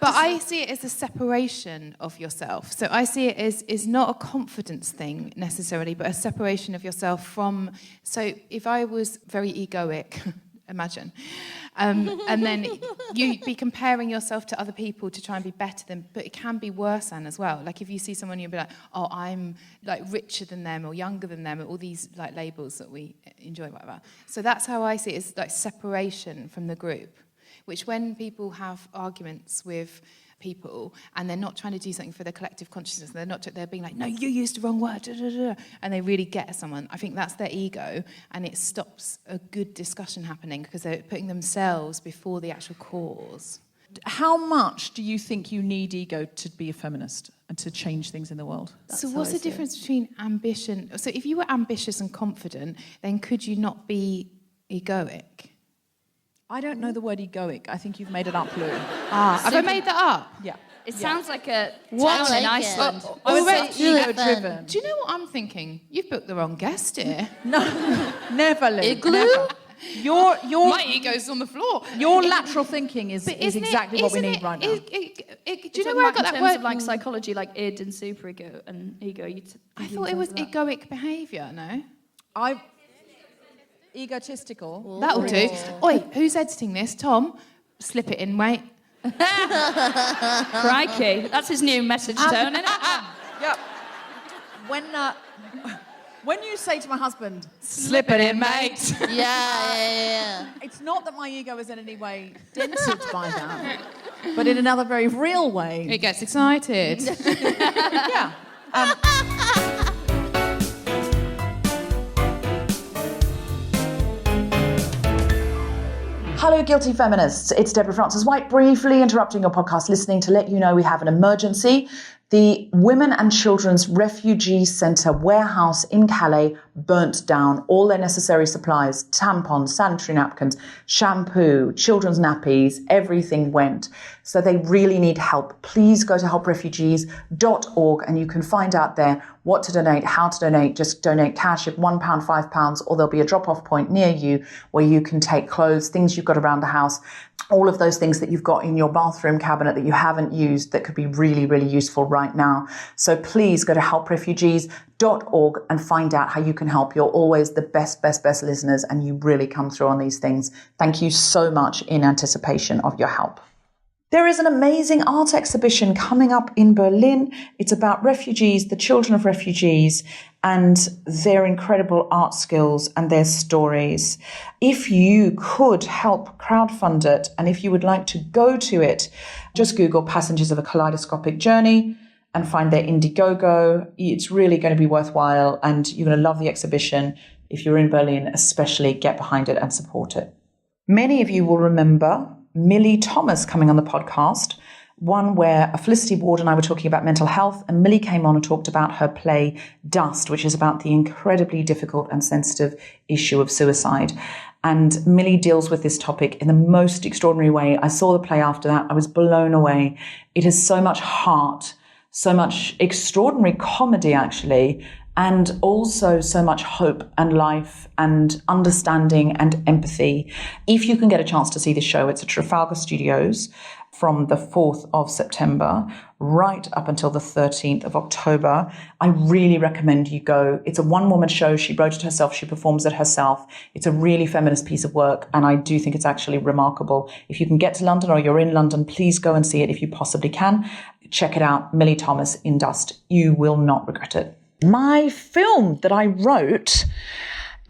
But I see it as a separation of yourself. So I see it as is not a confidence thing necessarily, but a separation of yourself from. So if I was very egoic, imagine, and then you'd be comparing yourself to other people to try and be better than, but it can be worse than as well. Like if you see someone, you'll be like, oh, I'm like richer than them or younger than them, all these like labels that we enjoy, whatever. So that's how I see it, as like separation from the group, which when people have arguments with people and they're not trying to do something for their collective consciousness, they're being like, no, you used the wrong word, and they really get at someone. I think that's their ego, and it stops a good discussion happening because they're putting themselves before the actual cause. How much do you think you need ego to be a feminist and to change things in the world? So what's the difference between ambition? So if you were ambitious and confident, then could you not be egoic? I don't know the word egoic. I think you've made it up, Lou. Have I made that up? Yeah. It sounds like a What? town in I like Iceland. it. I would Already say ego-driven. Do you know what I'm thinking? You've booked the wrong guest here. No, never, Lou. Igloo? Never. Your My ego's on the floor. your lateral thinking is Isn't exactly what we isn't need right now. Do you know where I got that in terms word? of like psychology, like id and superego and ego? I thought it was egoic behaviour, no? Egotistical. That'll do. Oi, who's editing this? Tom? Slip it in, mate. Crikey, that's his new message tone, isn't it? Yep. When you say to my husband, slip it in, mate, Yeah. it's not that my ego is in any way dented by that, but in another very real way. It gets excited. Yeah. Hello, Guilty Feminists. It's Deborah Frances-White, briefly interrupting your podcast listening to let you know we have an emergency. The Women and Children's Refugee Centre warehouse in Calais burnt down. All their necessary supplies, tampons, sanitary napkins, shampoo, children's nappies, everything went. So they really need help. Please go to helprefugees.org and you can find out there what to donate, how to donate. Just donate cash of £1, £5, or there'll be a drop-off point near you where you can take clothes, things you've got around the house, all of those things that you've got in your bathroom cabinet that you haven't used that could be really, really useful right now. So please go to helprefugees.org and find out how you can help. You're always the best listeners, and you really come through on these things. Thank you so much in anticipation of your help. There is an amazing art exhibition coming up in Berlin. It's about refugees, the children of refugees, and their incredible art skills and their stories. If you could help crowdfund it, and if you would like to go to it, just Google Passengers of a Kaleidoscopic Journey and find their Indiegogo. It's really going to be worthwhile, and you're going to love the exhibition. If you're in Berlin, especially, get behind it and support it. Many of you will remember Millie Thomas coming on the podcast, one where Felicity Ward and I were talking about mental health, and Millie came on and talked about her play Dust, which is about the incredibly difficult and sensitive issue of suicide. And Millie deals with this topic in the most extraordinary way. I saw the play after that. I was blown away. It has so much heart, so much extraordinary comedy, actually, and also so much hope and life and understanding and empathy. If you can get a chance to see the show, it's at Trafalgar Studios from the 4th of September right up until the 13th of October. I really recommend you go. It's a one-woman show. She wrote it herself. She performs it herself. It's a really feminist piece of work, and I do think it's actually remarkable. If you can get to London or you're in London, please go and see it if you possibly can. Check it out, Millie Thomas in Dust. You will not regret it. My film that I wrote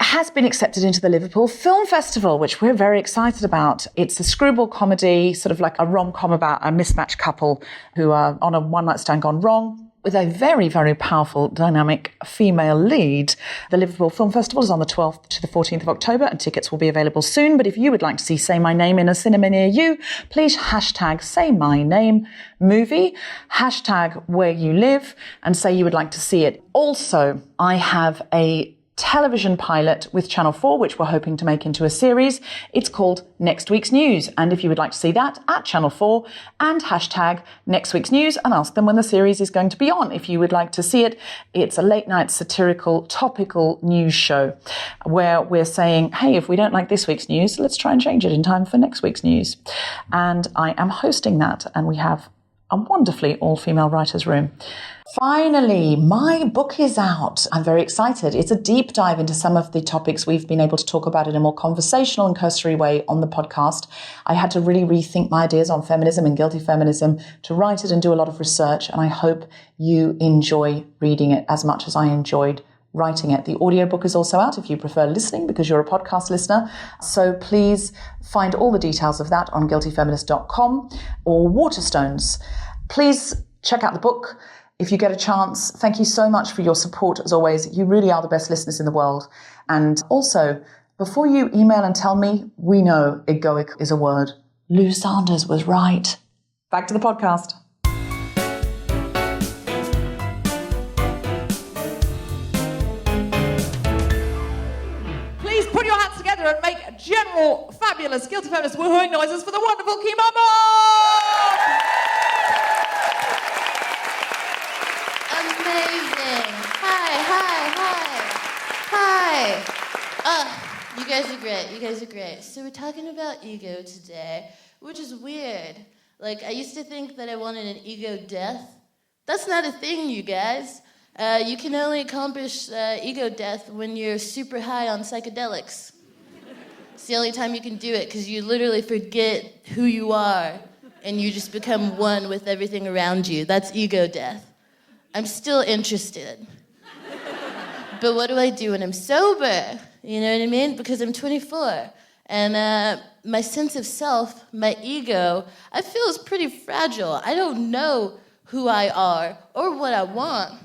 has been accepted into the Liverpool Film Festival, which we're very excited about. It's a screwball comedy, sort of like a rom-com about a mismatched couple who are on a one-night stand gone wrong, with a very, very powerful, dynamic female lead. The Liverpool Film Festival is on the 12th to the 14th of October, and tickets will be available soon. But if you would like to see Say My Name in a cinema near you, please hashtag Say My Name movie, hashtag where you live, and say you would like to see it. Also, I have a television pilot with Channel 4, which we're hoping to make into a series. It's called Next Week's News. And if you would like to see that, at Channel 4 and hashtag Next Week's News, and ask them when the series is going to be on. If you would like to see it, it's a late night satirical, topical news show where we're saying, hey, if we don't like this week's news, let's try and change it in time for next week's news. And I am hosting that, and we have a wonderfully all-female writers' room. Finally, my book is out. I'm very excited. It's a deep dive into some of the topics we've been able to talk about in a more conversational and cursory way on the podcast. I had to really rethink my ideas on feminism and guilty feminism to write it and do a lot of research, and I hope you enjoy reading it as much as I enjoyed writing it. The audiobook is also out if you prefer listening, because you're a podcast listener. So please find all the details of that on guiltyfeminist.com or Waterstones. Please check out the book if you get a chance. Thank you so much for your support, as always. You really are the best listeners in the world. And also, before you email and tell me, we know egoic is a word. Lou Sanders was right. Back to the podcast. Please put your hands together and make general, fabulous, guilty feminist woohooing noises for the wonderful Kemah Bob! Amazing. Hi. You guys are great. So we're talking about ego today, which is weird. Like, I used to think that I wanted an ego death. That's not a thing, you guys. You can only accomplish ego death when you're super high on psychedelics. It's the only time you can do it, because you literally forget who you are, and you just become one with everything around you. That's ego death. I'm still interested. But what do I do when I'm sober? You know what I mean? Because I'm 24. And my sense of self, my ego, I feel is pretty fragile. I don't know who I are or what I want.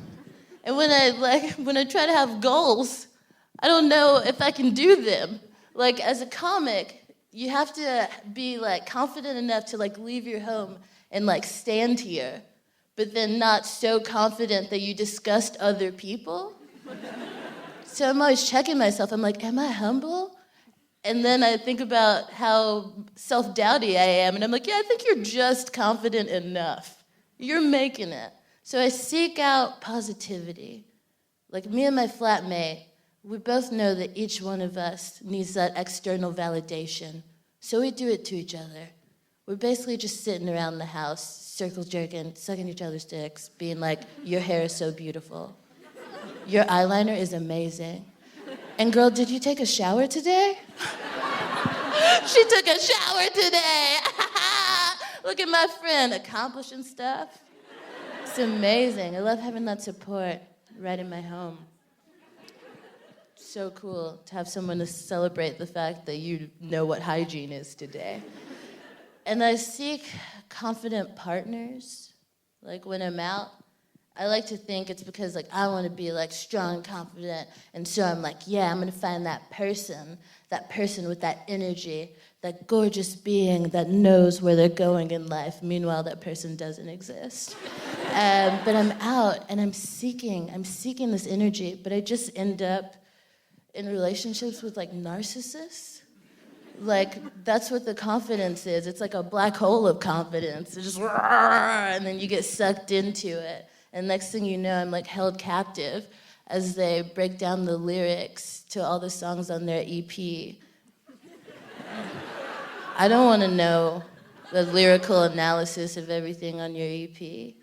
And when I try to have goals, I don't know if I can do them. Like, as a comic, you have to be confident enough to leave your home and stand here, but then not so confident that you disgust other people. So I'm always checking myself. I'm like, am I humble? And then I think about how self-doubty I am, and I'm like, yeah, I think you're just confident enough. You're making it. So I seek out positivity. Like me and my flatmate, we both know that each one of us needs that external validation. So we do it to each other. We're basically just sitting around the house, circle jerking, sucking each other's dicks, being like, your hair is so beautiful. Your eyeliner is amazing. And girl, did you take a shower today? She took a shower today. Look at my friend accomplishing stuff. It's amazing. I love having that support right in my home. So cool to have someone to celebrate the fact that you know what hygiene is today. And I seek confident partners. Like when I'm out, I like to think it's because like I want to be like strong, confident, and so I'm like, yeah, I'm gonna find that person with that energy, that gorgeous being that knows where they're going in life. Meanwhile, that person doesn't exist. But I'm out and I'm seeking this energy, but I just end up in relationships with like narcissists. Like that's what the confidence is. It's like a black hole of confidence. It's just and then you get sucked into it. And next thing you know, I'm like held captive as they break down the lyrics to all the songs on their EP. I don't want to know the lyrical analysis of everything on your EP.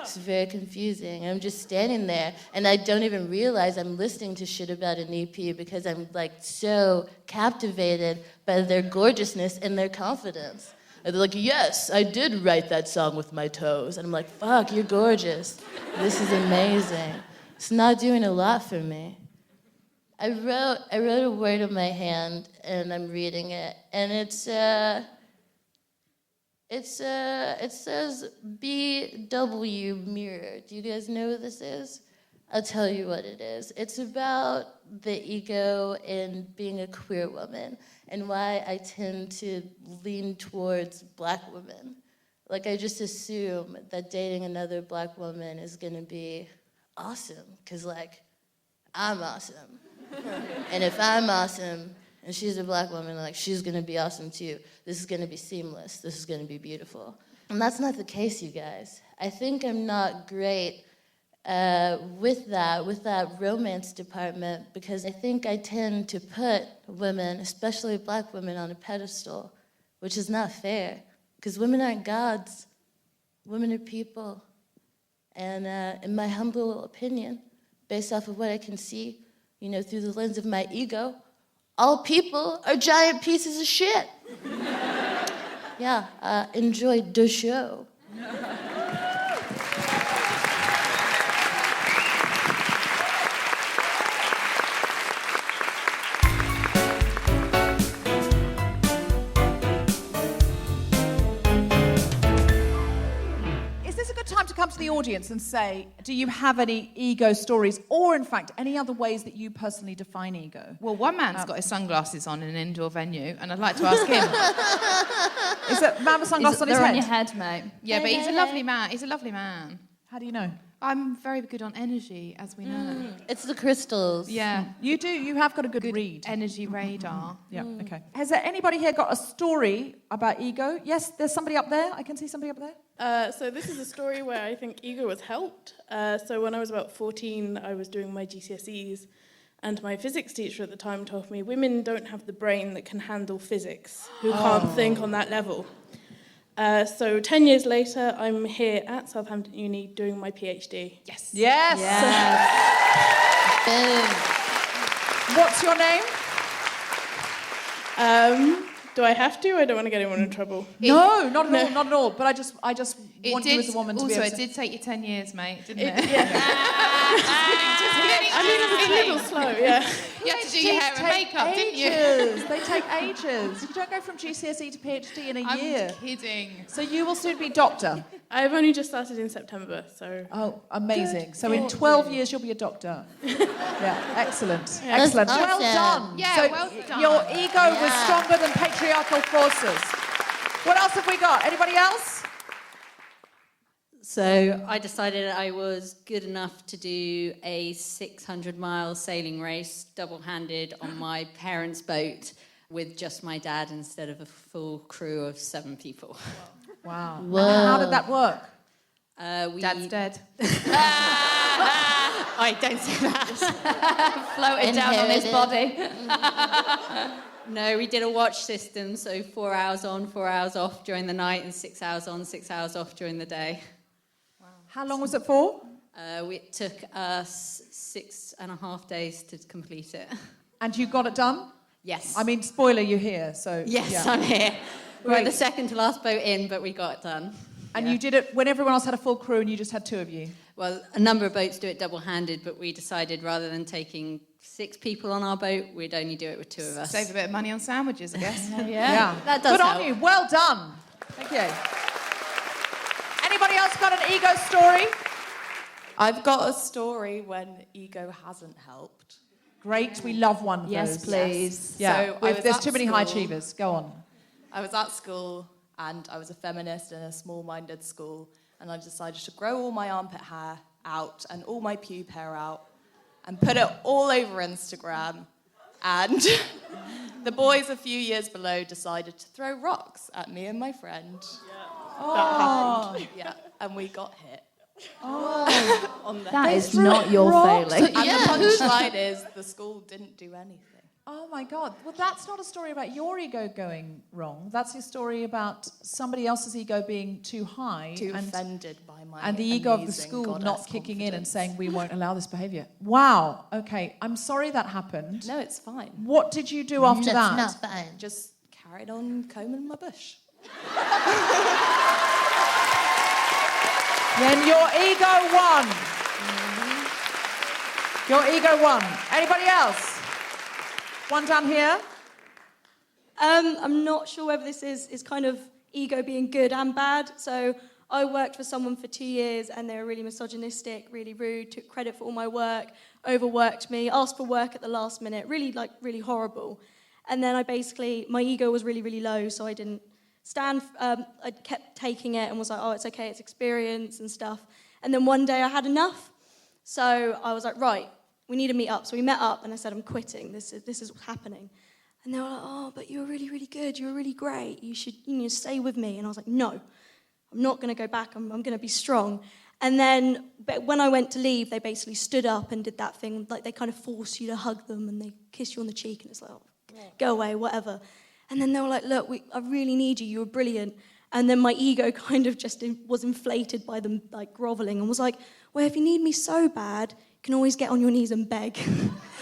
It's very confusing. I'm just standing there, and I don't even realize I'm listening to shit about an EP because I'm like so captivated by their gorgeousness and their confidence. And they're like, yes, I did write that song with my toes. And I'm like, fuck, you're gorgeous. This is amazing. It's not doing a lot for me. I wrote a word on my hand, and I'm reading it, and it says BW mirror. Do you guys know what this is? I'll tell you what it is. It's about the ego and being a queer woman and why I tend to lean towards black women. Like I just assume that dating another black woman is gonna be awesome, because like I'm awesome. And if I'm awesome and she's a black woman, like she's gonna be awesome too. This is gonna be seamless. This is gonna be beautiful. And that's not the case, you guys. I think I'm not great with that romance department, because I think I tend to put women, especially black women, on a pedestal, which is not fair, because women aren't gods. Women are people. And in my humble opinion, based off of what I can see, you know, through the lens of my ego, all people are giant pieces of shit. Yeah, enjoy the show. Come to the audience and say, do you have any ego stories, or in fact any other ways that you personally define ego? Well, one man's got his sunglasses on in an indoor venue, and I'd like to ask him. Is that man with sunglasses on his They're head? on your head, mate. Yeah, but he's a lovely man. He's a lovely man. How do you know? I'm very good on energy, as we know. It's the crystals. Yeah. You do. You have got a good read. Energy radar. Yeah, okay. Has there anybody here got a story about ego? Yes, there's somebody up there. I can see somebody up there. So this is a story where I think ego was helped. So when I was about 14, I was doing my GCSEs, and my physics teacher at the time told me women don't have the brain that can handle physics, who can't think on that level. So 10 years later, I'm here at Southampton Uni doing my PhD. Yes. Yes. What's your name? Do I have to? I don't want to get anyone in trouble. No, not at all, not at all. But I just want you as a woman to be able to... Also, it did take you 10 years, mate, didn't it? I mean, it was a little slow, yeah. You had to do your hair and makeup, didn't you? They take ages. You don't go from GCSE to PhD in a year. I'm kidding. So you will soon be doctor. I've only just started in September, so... Oh, amazing. So in 12 years, you'll be a doctor. Yeah, excellent. Yeah. Excellent. That's Well awesome. done. Yeah, so well done. Your ego was stronger than patriarchal forces. What else have we got? Anybody else? So I decided I was good enough to do a 600-mile sailing race, double-handed on my parents' boat with just my dad instead of a full crew of 7 people. Wow. Whoa. How did that work? Dad's dead. I don't say that. Floated down on his body. No, we did a watch system, so 4 hours on, 4 hours off during the night, and 6 hours on, 6 hours off during the day. How long was it for? It took us 6.5 days to complete it. And you got it done? Yes. I mean, spoiler, you're here, so... Yes, yeah. I'm here. We were the second to last boat in, but we got it done. And you did it when everyone else had a full crew and you just had 2 of you? Well, a number of boats do it double-handed, but we decided rather than taking 6 people on our boat, we'd only do it with 2 of us. Save a bit of money on sandwiches, I guess. Yeah. That does Good help. on you. Well done. Thank you. Anybody else got an ego story? I've got a story when ego hasn't helped. Great. We love one of those. Yes, please. Yeah. So I was There's at too many high school. achievers. Go on. I was at school and I was a feminist in a small-minded school, and I decided to grow all my armpit hair out and all my pube hair out and put it all over Instagram. And the boys a few years below decided to throw rocks at me and my friend. That happened. Yeah, and we got hit. On the That head. is not your rocks failing. And the punchline is the school didn't do anything. Oh my God. Well, that's not a story about your ego going wrong. That's a story about somebody else's ego being too high. Too offended by my And the ego of the amazing school goddess not kicking in and confidence. saying, we won't allow this behaviour. Wow. Okay. I'm sorry that happened. No, it's fine. What did you do after that? That's not fine. Just carried on combing my bush. Then your ego won. Your ego won. Anybody else? One down here. I'm not sure whether this is kind of ego being good and bad. So I worked for someone for 2 years and they were really misogynistic, really rude, took credit for all my work, overworked me, asked for work at the last minute, really horrible. And then my ego was really, really low, so I didn't stand, I kept taking it and was like, oh, it's okay, it's experience and stuff. And then one day I had enough. So I was like, right, we need to meet up. So we met up and I said, I'm quitting, this is what's happening. And they were like, oh, but you were really, really good, you were really great, you should stay with me. And I was like, no, I'm not going to go back, I'm going to be strong. And then but when I went to leave, they basically stood up and did that thing, like they kind of force you to hug them and they kiss you on the cheek and it's like, oh, go away, whatever. And then they were like, look, I really need you, you were brilliant. And then my ego kind of just was inflated by them like groveling and was like, well, if you need me so bad, you can always get on your knees and beg.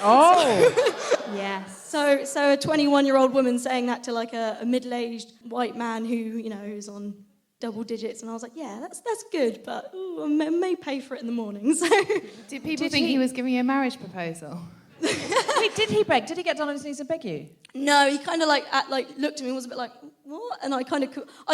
Oh. Yes. So a 21-year-old woman saying that to like a middle-aged white man who, who's on double digits, and I was like, yeah, that's good, but ooh, I may pay for it in the morning. So Did people think he was giving you a marriage proposal? Wait, did he beg? Did he get down on his knees and beg you? no, he kind of looked at me and was a bit like, what? And I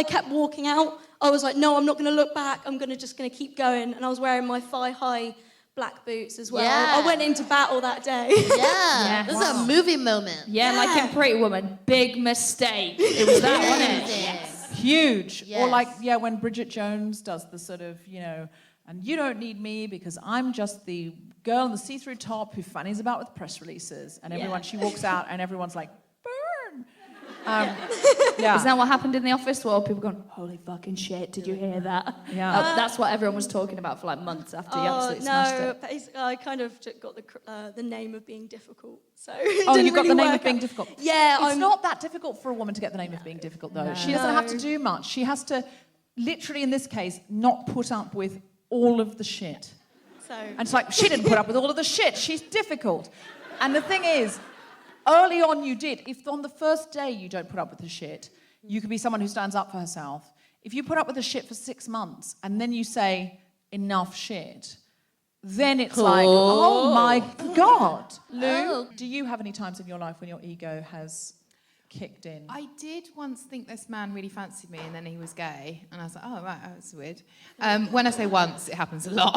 kept walking out. I was like, no, I'm not going to look back. I'm just going to keep going. And I was wearing my thigh-high black boots as well. Yeah. I went into battle that day. Yeah, this is a movie moment. Yeah, like in Pretty Woman. Big mistake. It was that, wasn't it? Yes. Huge. Yes. Or like, when Bridget Jones does the sort of, and you don't need me because I'm just the girl in the see-through top who fannies about with press releases. And she walks out and everyone's like, burn. Yeah. Isn't that what happened in the office? Well, people going, holy fucking shit, did you hear that? Yeah. That's what everyone was talking about for like months after he absolutely smashed no, it. I kind of got the name of being difficult. So Oh, you got the name of being difficult. Yeah, It's not that difficult for a woman to get the name of being difficult, though. She doesn't have to do much. She has to, literally in this case, not put up with all of the shit. So And it's like, she didn't put up with all of the shit. She's difficult. And the thing is, early on you did. If on the first day you don't put up with the shit, you could be someone who stands up for herself. If you put up with the shit for 6 months and then you say, enough shit, then it's like, oh my God. Lou, do you have any times in your life when your ego has kicked in? I did once think this man really fancied me and then he was gay. And I was like, oh, right, that's weird. When I say once, it happens a lot.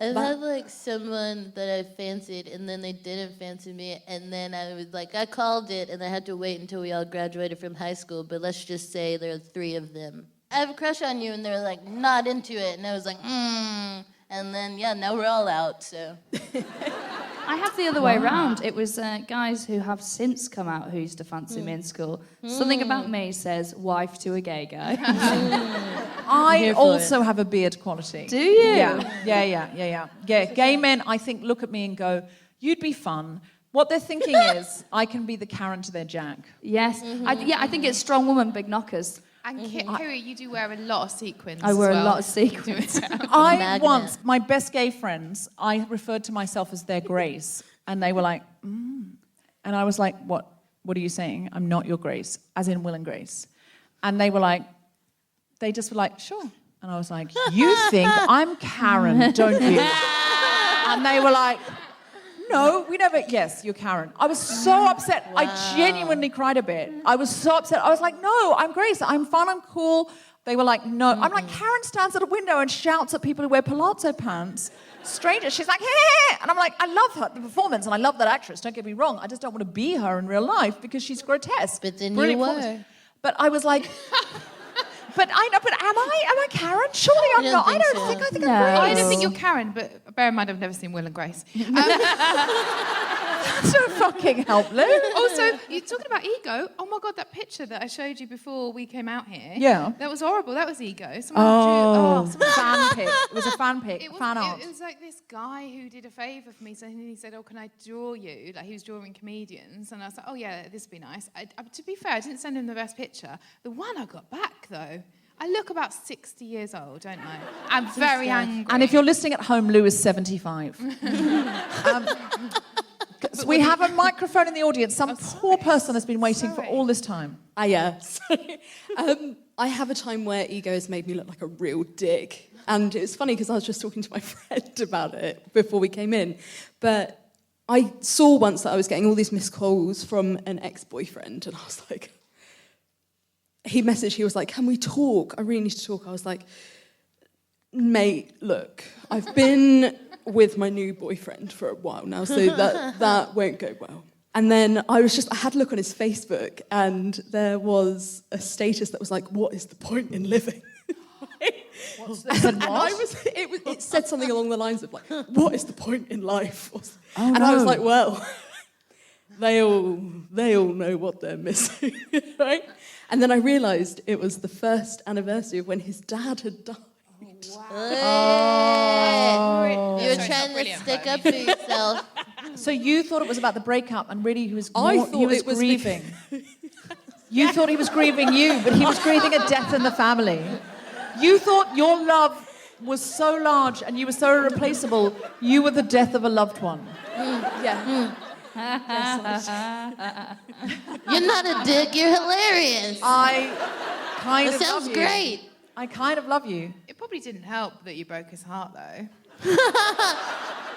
I've had like someone that I fancied and then they didn't fancy me and then I was like, I called it and I had to wait until we all graduated from high school, but let's just say there are 3 of them. I have a crush on you and they're like not into it and I was like, and then now we're all out, so. I have the other way around. It was guys who have since come out who used to fancy me in school. Something about me says wife to a gay guy. I also have a beard quality. Do you? Yeah. Gay men, I think, look at me and go, you'd be fun. What they're thinking is, I can be the Karen to their Jack. Yes. I think it's strong woman, big knockers. And Kiri, you do wear a lot of sequins. I wear as a well. lot of sequins. My best gay friends, I referred to myself as their Grace. And they were like, And I was like, what? what are you saying? I'm not your Grace, as in Will and Grace. And they just were like, sure. And I was like, you think I'm Karen, don't you? And they were like, no, we never, yes, you're Karen. I was so upset. Wow. I genuinely cried a bit. I was so upset. I was like, no, I'm Grace. I'm fun, I'm cool. They were like, no. I'm like, Karen stands at a window and shouts at people who wear palazzo pants. Strangers. She's like, hey. And I'm like, I love her, the performance, and I love that actress. Don't get me wrong. I just don't want to be her in real life because she's grotesque. But then Brilliant you were. performance. But I was like... But am I Karen? Surely I'm not. I don't think I'm Grace. I don't think you're Karen, but bear in mind I've never seen Will and Grace. That's so fucking helpless. Also, you're talking about ego. Oh my God, that picture that I showed you before we came out here. Yeah. That was horrible. That was ego. Someone fan pic. It was a fan pic. Fan art. It was like this guy who did a favour for me. So he said, "Oh, can I draw you?" Like he was drawing comedians, and I was like, "Oh yeah, this would be nice." To be fair, I didn't send him the best picture. The one I got back though, I look about 60 years old, don't I? I'm very angry. And if you're listening at home, Lou is 75. We have a microphone in the audience. Some poor person has been waiting for all this time. Yeah. I have a time where ego has made me look like a real dick. And it's funny because I was just talking to my friend about it before we came in. But I saw once that I was getting all these missed calls from an ex-boyfriend. And I was like... He messaged, he was like, can we talk? I really need to talk. I was like, mate, look, I've been with my new boyfriend for a while now, so that won't go well. And then I had a look on his Facebook, and there was a status that was like, what is the point in living? What's this? And it said something along the lines of like, what is the point in life? Oh, and I was like, well, they all know what they're missing, right? And then I realised it was the first anniversary of when his dad had died. Oh. You were trying to stick up for yourself. So you thought it was about the breakup, and really he was grieving. You thought he was grieving you, but he was grieving a death in the family. You thought your love was so large and you were so irreplaceable, you were the death of a loved one. Yeah. You're not a dick, you're hilarious. That sounds great. I kind of love you. It probably didn't help that you broke his heart, though.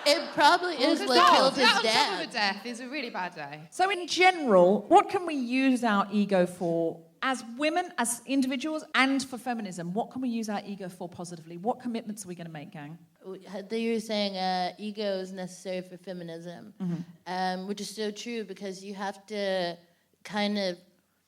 It probably is what killed his that on top dad. of a death is a really bad day. So in general, what can we use our ego for as women, as individuals, and for feminism? What can we use our ego for positively? What commitments are we going to make, gang? You were saying ego is necessary for feminism, which is so true because you have to kind of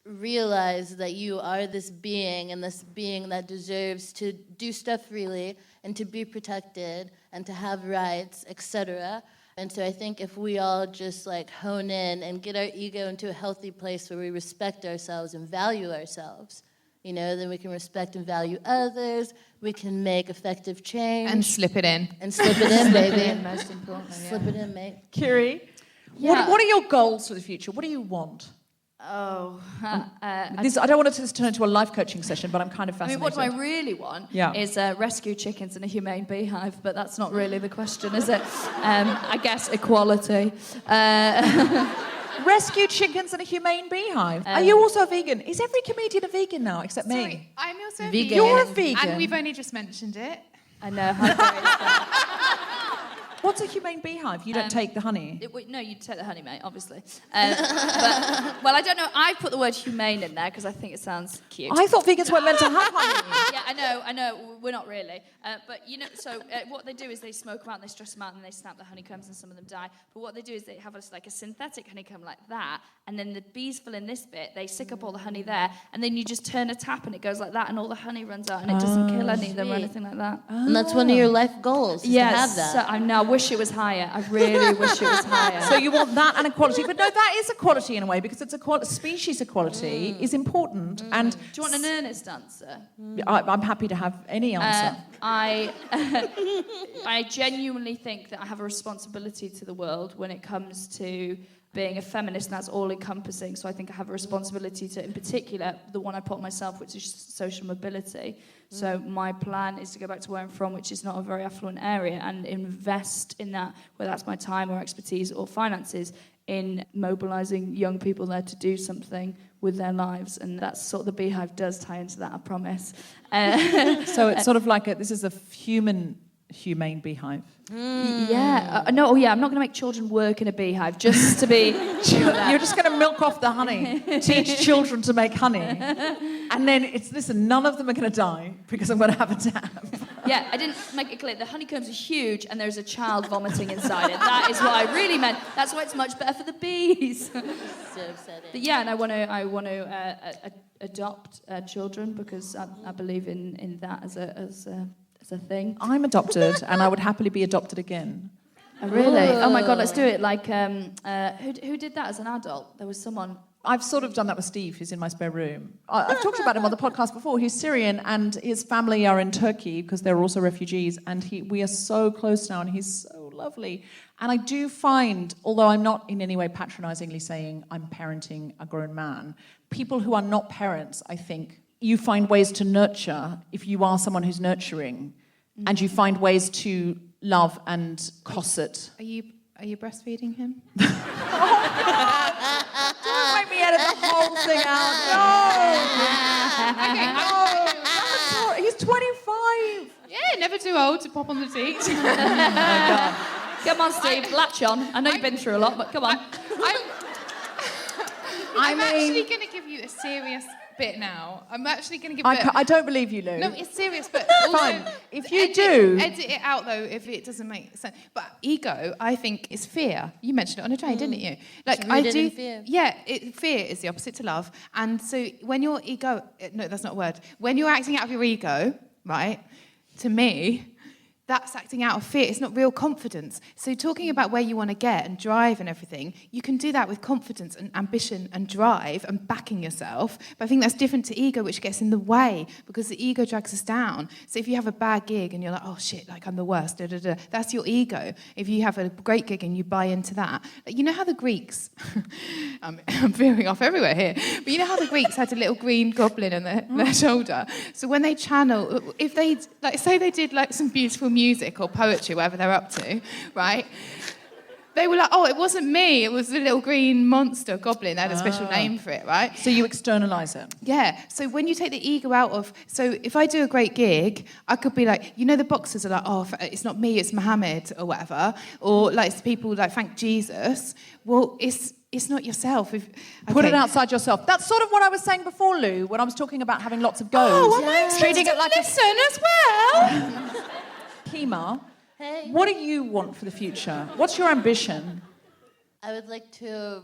realize that you are this being and this being that deserves to do stuff freely and to be protected and to have rights, etc. And so I think if we all just like hone in and get our ego into a healthy place where we respect ourselves and value ourselves, you know, then we can respect and value others, we can make effective change. And slip it in. And slip it in, baby. Most importantly. Slip it in, mate. Kiri, Yeah. what are your goals for the future? What do you want? I don't want to turn into a life coaching session, but I'm kind of fascinated. what do I really want is rescue chickens in a humane beehive, but that's not really the question, is it? I guess equality. Rescue chickens in a humane beehive. Are you also a vegan? Is every comedian a vegan now, except Sorry, me? I'm also a Vegan. vegan. You're a vegan? And we've only just mentioned it. I know, how great is that? What's a humane beehive? You don't take the honey? No, you take the honey, mate, obviously. Well, I don't know. I put the word humane in there because I think it sounds cute. I thought vegans weren't meant to have honey. Yeah, I know. We're not really. But, you know, so what they do is they smoke them out and they stress them out and they snap the honeycombs and some of them die. But what they do is they have a synthetic honeycomb like that, and then the bees fill in this bit, they sick up all the honey there, and then you just turn a tap and it goes like that and all the honey runs out and it doesn't kill any of them or anything like that. And that's one of your life goals, is to have that. So I wish it was higher. I really wish it was higher. So you want that and equality. But no, that is equality in a way, because it's species equality is important. And do you want an earnest answer? I'm happy to have any answer. I genuinely think that I have a responsibility to the world when it comes to being a feminist, and that's all-encompassing. So I think I have a responsibility to, in particular, the one I put on myself, which is social mobility. So my plan is to go back to where I'm from, which is not a very affluent area, and invest in that, whether that's my time or expertise or finances, in mobilising young people there to do something with their lives, and that's sort of the Beehive does tie into that, I promise. So it's sort of like this is a humane beehive. Yeah, no, I'm not going to make children work in a beehive just to be. You're just going to milk off the honey, teach children to make honey, and then none of them are going to die because I'm going to have a tap. Yeah, I didn't make it clear. The honeycombs are huge, and there's a child vomiting inside it. That is what I really meant. That's why it's much better for the bees. So upsetting. But yeah, and I want to adopt children because I believe in that as a thing. I'm adopted, and I would happily be adopted again. Oh, really? Oh my God, let's do it. Like, who did that as an adult? There was someone. I've sort of done that with Steve, who's in my spare room. I've talked about him on the podcast before. He's Syrian, and his family are in Turkey because they're also refugees. And we are so close now, and he's so lovely. And I do find, although I'm not in any way patronisingly saying I'm parenting a grown man, people who are not parents, I think, you find ways to nurture if you are someone who's nurturing, and you find ways to love and cosset. Are you breastfeeding him? Don't make me edit the whole thing out. No. Okay, he's 25. Yeah, never too old to pop on the teat. Oh my God. Come on, Steve, latch on. I know you've been through a lot, but come on. I'm actually going to give you a serious bit now. I'm actually going to give I don't believe you, Lou. No, it's serious, but also... Fine. If you do... Edit it out, though, if it doesn't make sense. But ego, I think, is fear. You mentioned it on a train, didn't you? Like, I do... Fear. Yeah, fear is the opposite to love. And so when your ego... No, that's not a word. When you're acting out of your ego, right, to me... That's acting out of fear. It's not real confidence. So talking about where you want to get and drive and everything, you can do that with confidence and ambition and drive and backing yourself. But I think that's different to ego, which gets in the way because the ego drags us down. So if you have a bad gig and you're like, oh shit, like I'm the worst, that's your ego. If you have a great gig and you buy into that, like, you know how the Greeks, I'm veering off everywhere here, but you know how the Greeks had a little green goblin on their shoulder? So when they channel, if they, like, say they did like some beautiful music or poetry, whatever they're up to, right? They were like, oh, it wasn't me, it was the little green monster goblin. They had a special name for it, right? So you externalise it. Yeah. So when you take the ego out of... So if I do a great gig, I could be like, you know, the boxers are like, oh, it's not me, it's Muhammad or whatever. Or like it's people like, thank Jesus. Well, it's not yourself. Put it outside yourself. That's sort of what I was saying before, Lou, when I was talking about having lots of goals. Oh, am I expected to listen as well? Kemah, Hey. what do you want for the future? What's your ambition? I would like to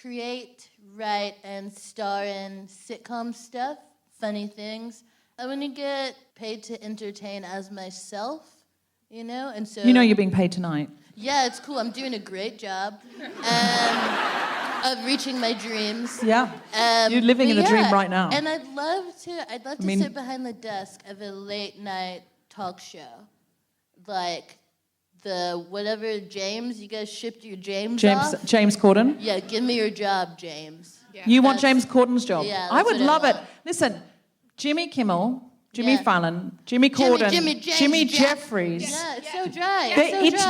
create, write, and star in sitcom stuff, funny things. I want to get paid to entertain as myself, you know? And so... You know you're being paid tonight. Yeah, it's cool. I'm doing a great job of reaching my dreams. Yeah. You're living in a dream right now. And I'd love to sit behind the desk of a late night talk show. Like the whatever James, you guys shipped your James off? James Corden? Yeah, give me your job, James. Yeah. You want James Corden's job? Yeah, I would that's what I love it. want. Listen, Jimmy Kimmel, Jimmy Yeah. Fallon, Jimmy Corden, Jimmy Jeffries. Yeah, it's so dry.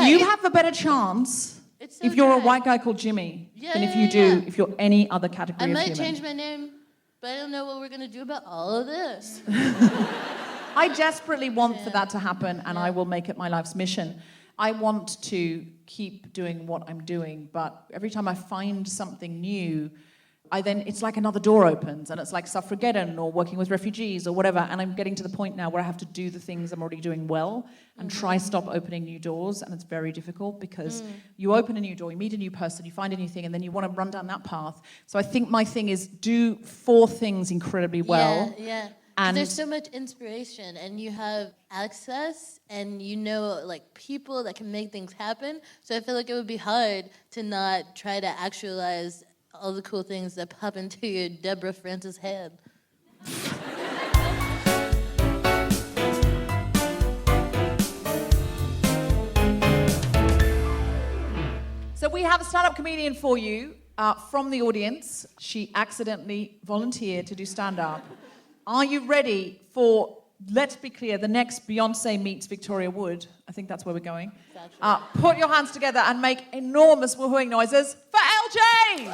You have a better chance It's so if you're a dry. white guy called Jimmy than if Yeah, you do yeah. if you're any other category I of might human. change my name, but I don't know what we're going to do about all of this. I desperately want for that to happen, and I will make it my life's mission. I want to keep doing what I'm doing, but every time I find something new, it's like another door opens, and it's like Suffrageddon or working with refugees or whatever, and I'm getting to the point now where I have to do the things I'm already doing well and try stop opening new doors, and it's very difficult because you open a new door, you meet a new person, you find a new thing, and then you want to run down that path. So I think my thing is do 4 things incredibly well. Yeah. And there's so much inspiration, and you have access, and you know, like, people that can make things happen. So I feel like it would be hard to not try to actualize all the cool things that pop into your Deborah Frances head. So we have a stand-up comedian for you from the audience. She accidentally volunteered to do stand-up. Are you ready for let's be clear, the next Beyonce meets Victoria Wood, I think that's where we're going. Exactly. Put your hands together and make enormous woohooing noises for LJ!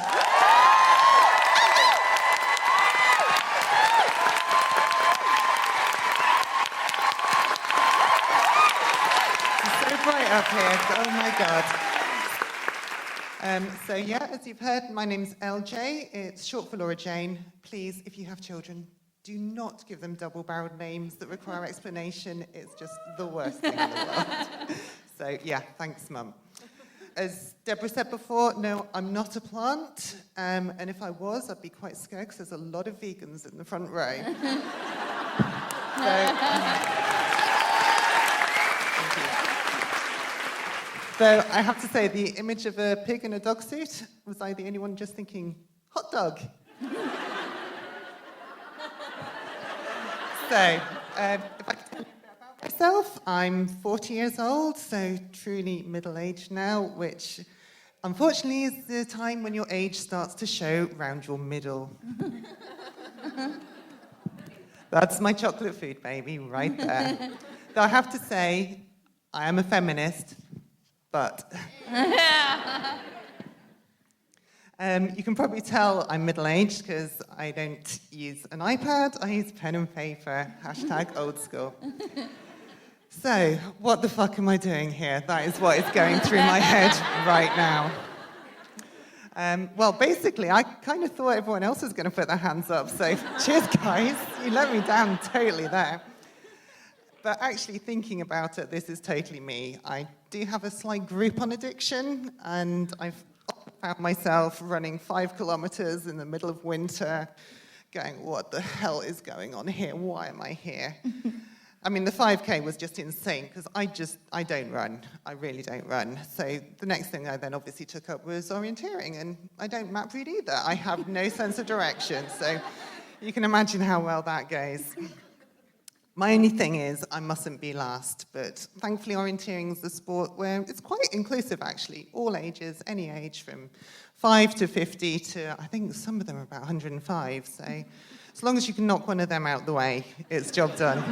So bright up here. Oh my God. So yeah, as you've heard, my name's LJ. It's short for Laura Jane. Please, if you have children, do not give them double-barreled names that require explanation. It's just the worst thing in the world. So yeah, thanks, Mum. As Deborah said before, no, I'm not a plant. And if I was, I'd be quite scared because there's a lot of vegans in the front row. So I have to say, the image of a pig in a dog suit, was I the only one just thinking, hot dog? So, if I can tell you about myself, I'm 40 years old, so truly middle-aged now, which unfortunately is the time when your age starts to show round your middle. That's my chocolate food baby right there. Though I have to say, I am a feminist, but you can probably tell I'm middle-aged because I don't use an iPad, I use pen and paper, #old school. So, what the fuck am I doing here? That is what is going through my head right now. Well, basically, I kind of thought everyone else was going to put their hands up, so cheers, guys. You let me down totally there. But actually thinking about it, this is totally me. I do have a slight Groupon addiction, and I've found myself running 5 kilometers in the middle of winter, going, what the hell is going on here? Why am I here? I mean, the 5K was just insane, because I don't run. I really don't run. So the next thing I then obviously took up was orienteering, and I don't map read either. I have no sense of direction, so you can imagine how well that goes. My only thing is, I mustn't be last, but thankfully orienteering is a sport where it's quite inclusive, actually. All ages, any age, from 5 to 50 to, I think some of them are about 105, so as long as you can knock one of them out the way, it's job done.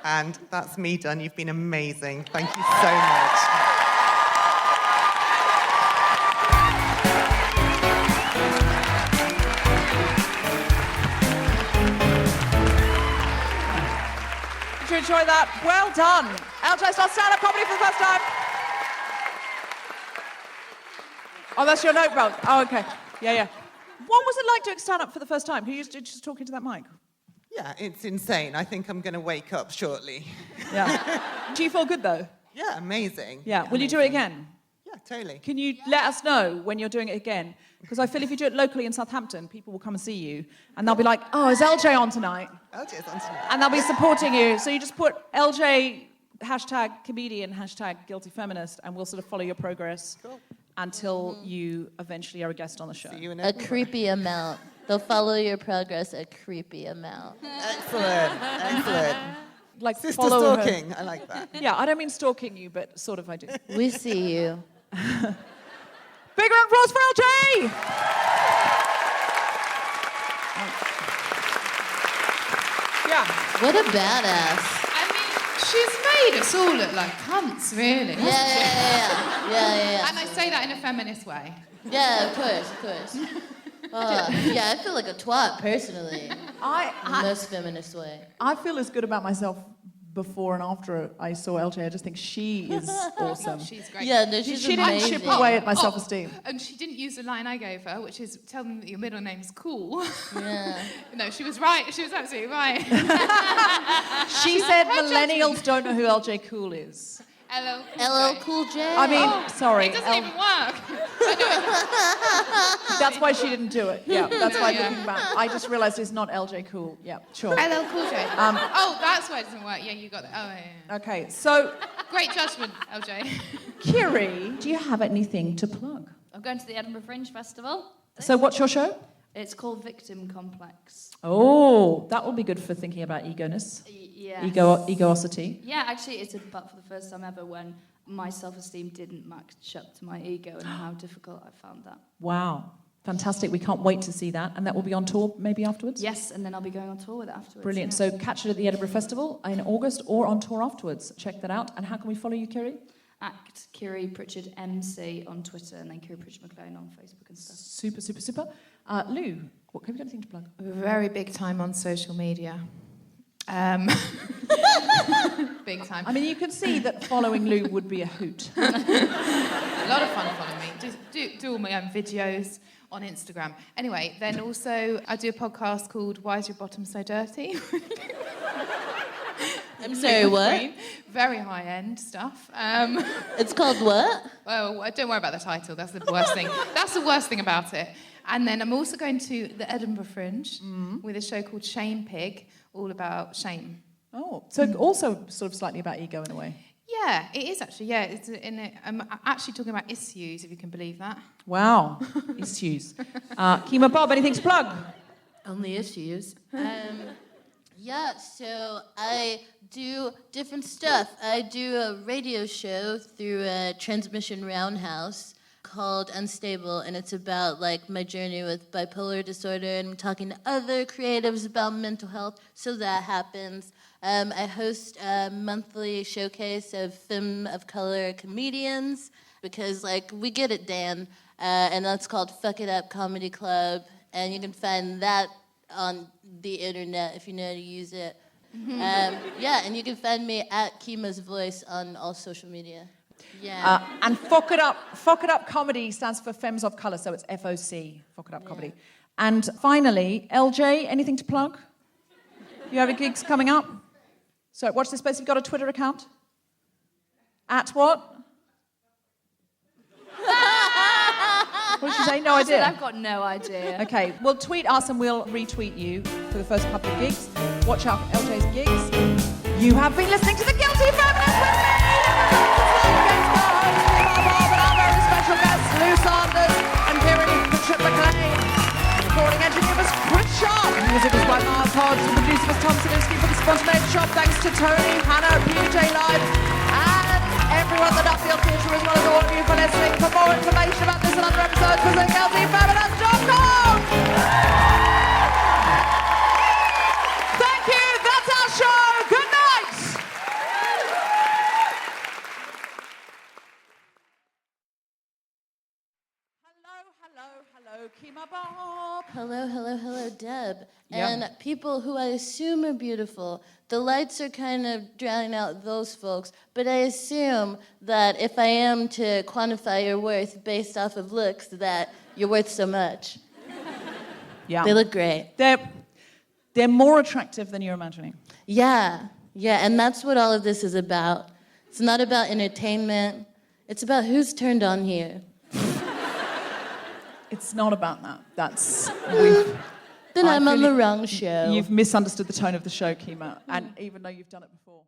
And that's me done. You've been amazing. Thank you so much. Did you enjoy that? Well done. LJ starts stand-up comedy for the first time. Oh, that's your notebook. Oh, okay. Yeah. What was it like doing stand-up for the first time? Who used to just talk into that mic? Yeah, it's insane. I think I'm going to wake up shortly. Yeah. Do you feel good, though? Yeah, amazing. Yeah. Will you do it again? Yeah, totally. Can you let us know when you're doing it again? Because I feel if you do it locally in Southampton, people will come and see you, and they'll be like, oh, is LJ on tonight? LJ's on tonight. And they'll be supporting you. So you just put LJ, #comedian, #Guilty Feminist, and we'll sort of follow your progress until you eventually are a guest on the show. See you in A creepy amount. They'll follow your progress a creepy amount. Excellent. Like Sister follow stalking. I like that. Yeah, I don't mean stalking you, but sort of I do. We see you. Big round of applause for LJ! Yeah. What a badass. I mean, she's made us all look like cunts, really. Yeah. And I say that in a feminist way. Yeah, of course. Yeah, I feel like a twat, personally. In the most feminist way. I feel as good about myself before and after I saw LJ. I just think she is awesome. She's great. Yeah, no, she's She didn't amazing. chip away at my self-esteem. And she didn't use the line I gave her, which is, tell them that your middle name's cool. Yeah. No, she was right. She was absolutely right. She said millennials don't know who LJ Cool is. LL Cool J. I mean, sorry. It doesn't even work. That's why she didn't do it. Yeah, that's why looking back. I just realised it's not LJ Cool. Yeah, sure. LL Cool J. That's why it doesn't work. Yeah, you got it. Oh, yeah. Okay, so... Great judgment, LJ. Kiri, do you have anything to plug? I'm going to the Edinburgh Fringe Festival. So what's your show? It's called Victim Complex. Oh, that will be good for thinking about ego-ness. Yeah. Egoosity. Yeah, actually, it's about for the first time ever when my self-esteem didn't match up to my ego and how difficult I found that. Wow. Fantastic. We can't wait to see that. And that will be on tour maybe afterwards? Yes, and then I'll be going on tour with it afterwards. Brilliant. Yeah. So catch it at the Edinburgh Festival in August or on tour afterwards. Check that out. And how can we follow you, Kiri? At Kiri Pritchard-MC on Twitter and then Kiri Pritchard-McLean on Facebook and stuff. Super, super, super. Lou, have you got anything to plug? Very big time on social media. Big time. I mean, you can see that following Lou would be a hoot. A lot of fun following me. Just do all my own videos on Instagram. Anyway, then also I do a podcast called Why Is Your Bottom So Dirty? I'm sorry, what? Very high-end stuff. It's called what? Well, don't worry about the title. That's the worst thing. That's the worst thing about it. And then I'm also going to the Edinburgh Fringe with a show called Shame Pig, all about shame. Oh, so also sort of slightly about ego in a way. Yeah, it is actually. Yeah, I'm actually talking about issues, if you can believe that. Wow, issues. Kemah Bob, anything to plug? Only issues. Yeah, so I do different stuff. I do a radio show through a Transmission Roundhouse called Unstable, and it's about like my journey with bipolar disorder, and I'm talking to other creatives about mental health, so that happens. I host a monthly showcase of femme of color comedians, because like we get it, Dan, and that's called Fuck It Up Comedy Club, and you can find that on the internet if you know how to use it. Yeah, and you can find me at Kemah's Voice on all social media. Yeah. And Fuck It Up Comedy stands for Femmes of Colour, so it's FOC, Fuck It Up Comedy. And finally, LJ, anything to plug? You have any gigs coming up? So watch this space. You've got a Twitter account? At what? What did she say? No idea. I've got no idea. Okay, well, tweet us and we'll retweet you for the first couple of gigs. Watch out for LJ's gigs. You have been listening to The Guilty Feminist with me, Kemah Bob, and our very special guests, Lou Sanders and Kiri Pritchard-McLean. Recording engineer was Pritchard. Music was by Miles Hodge. The producer was Tom Sininsky for The Spontaneous Shop. Thanks to Tony, Hannah, PJ Live, and everyone at the Nuffield Theatre, as well as all of you for listening. For more information about this and other episodes, visit guiltyfeminist.com. Thank you. That's our show. Good night. Hello, Kemah Bob. Hello, Deb. Yeah. And people who I assume are beautiful. The lights are kind of drowning out those folks, but I assume that if I am to quantify your worth based off of looks, that you're worth so much. Yeah. They look great. They're more attractive than you're imagining. Yeah, and that's what all of this is about. It's not about entertainment. It's about who's turned on here. It's not about that. Then I'm on the wrong show. You've misunderstood the tone of the show, Kemah, and even though you've done it before.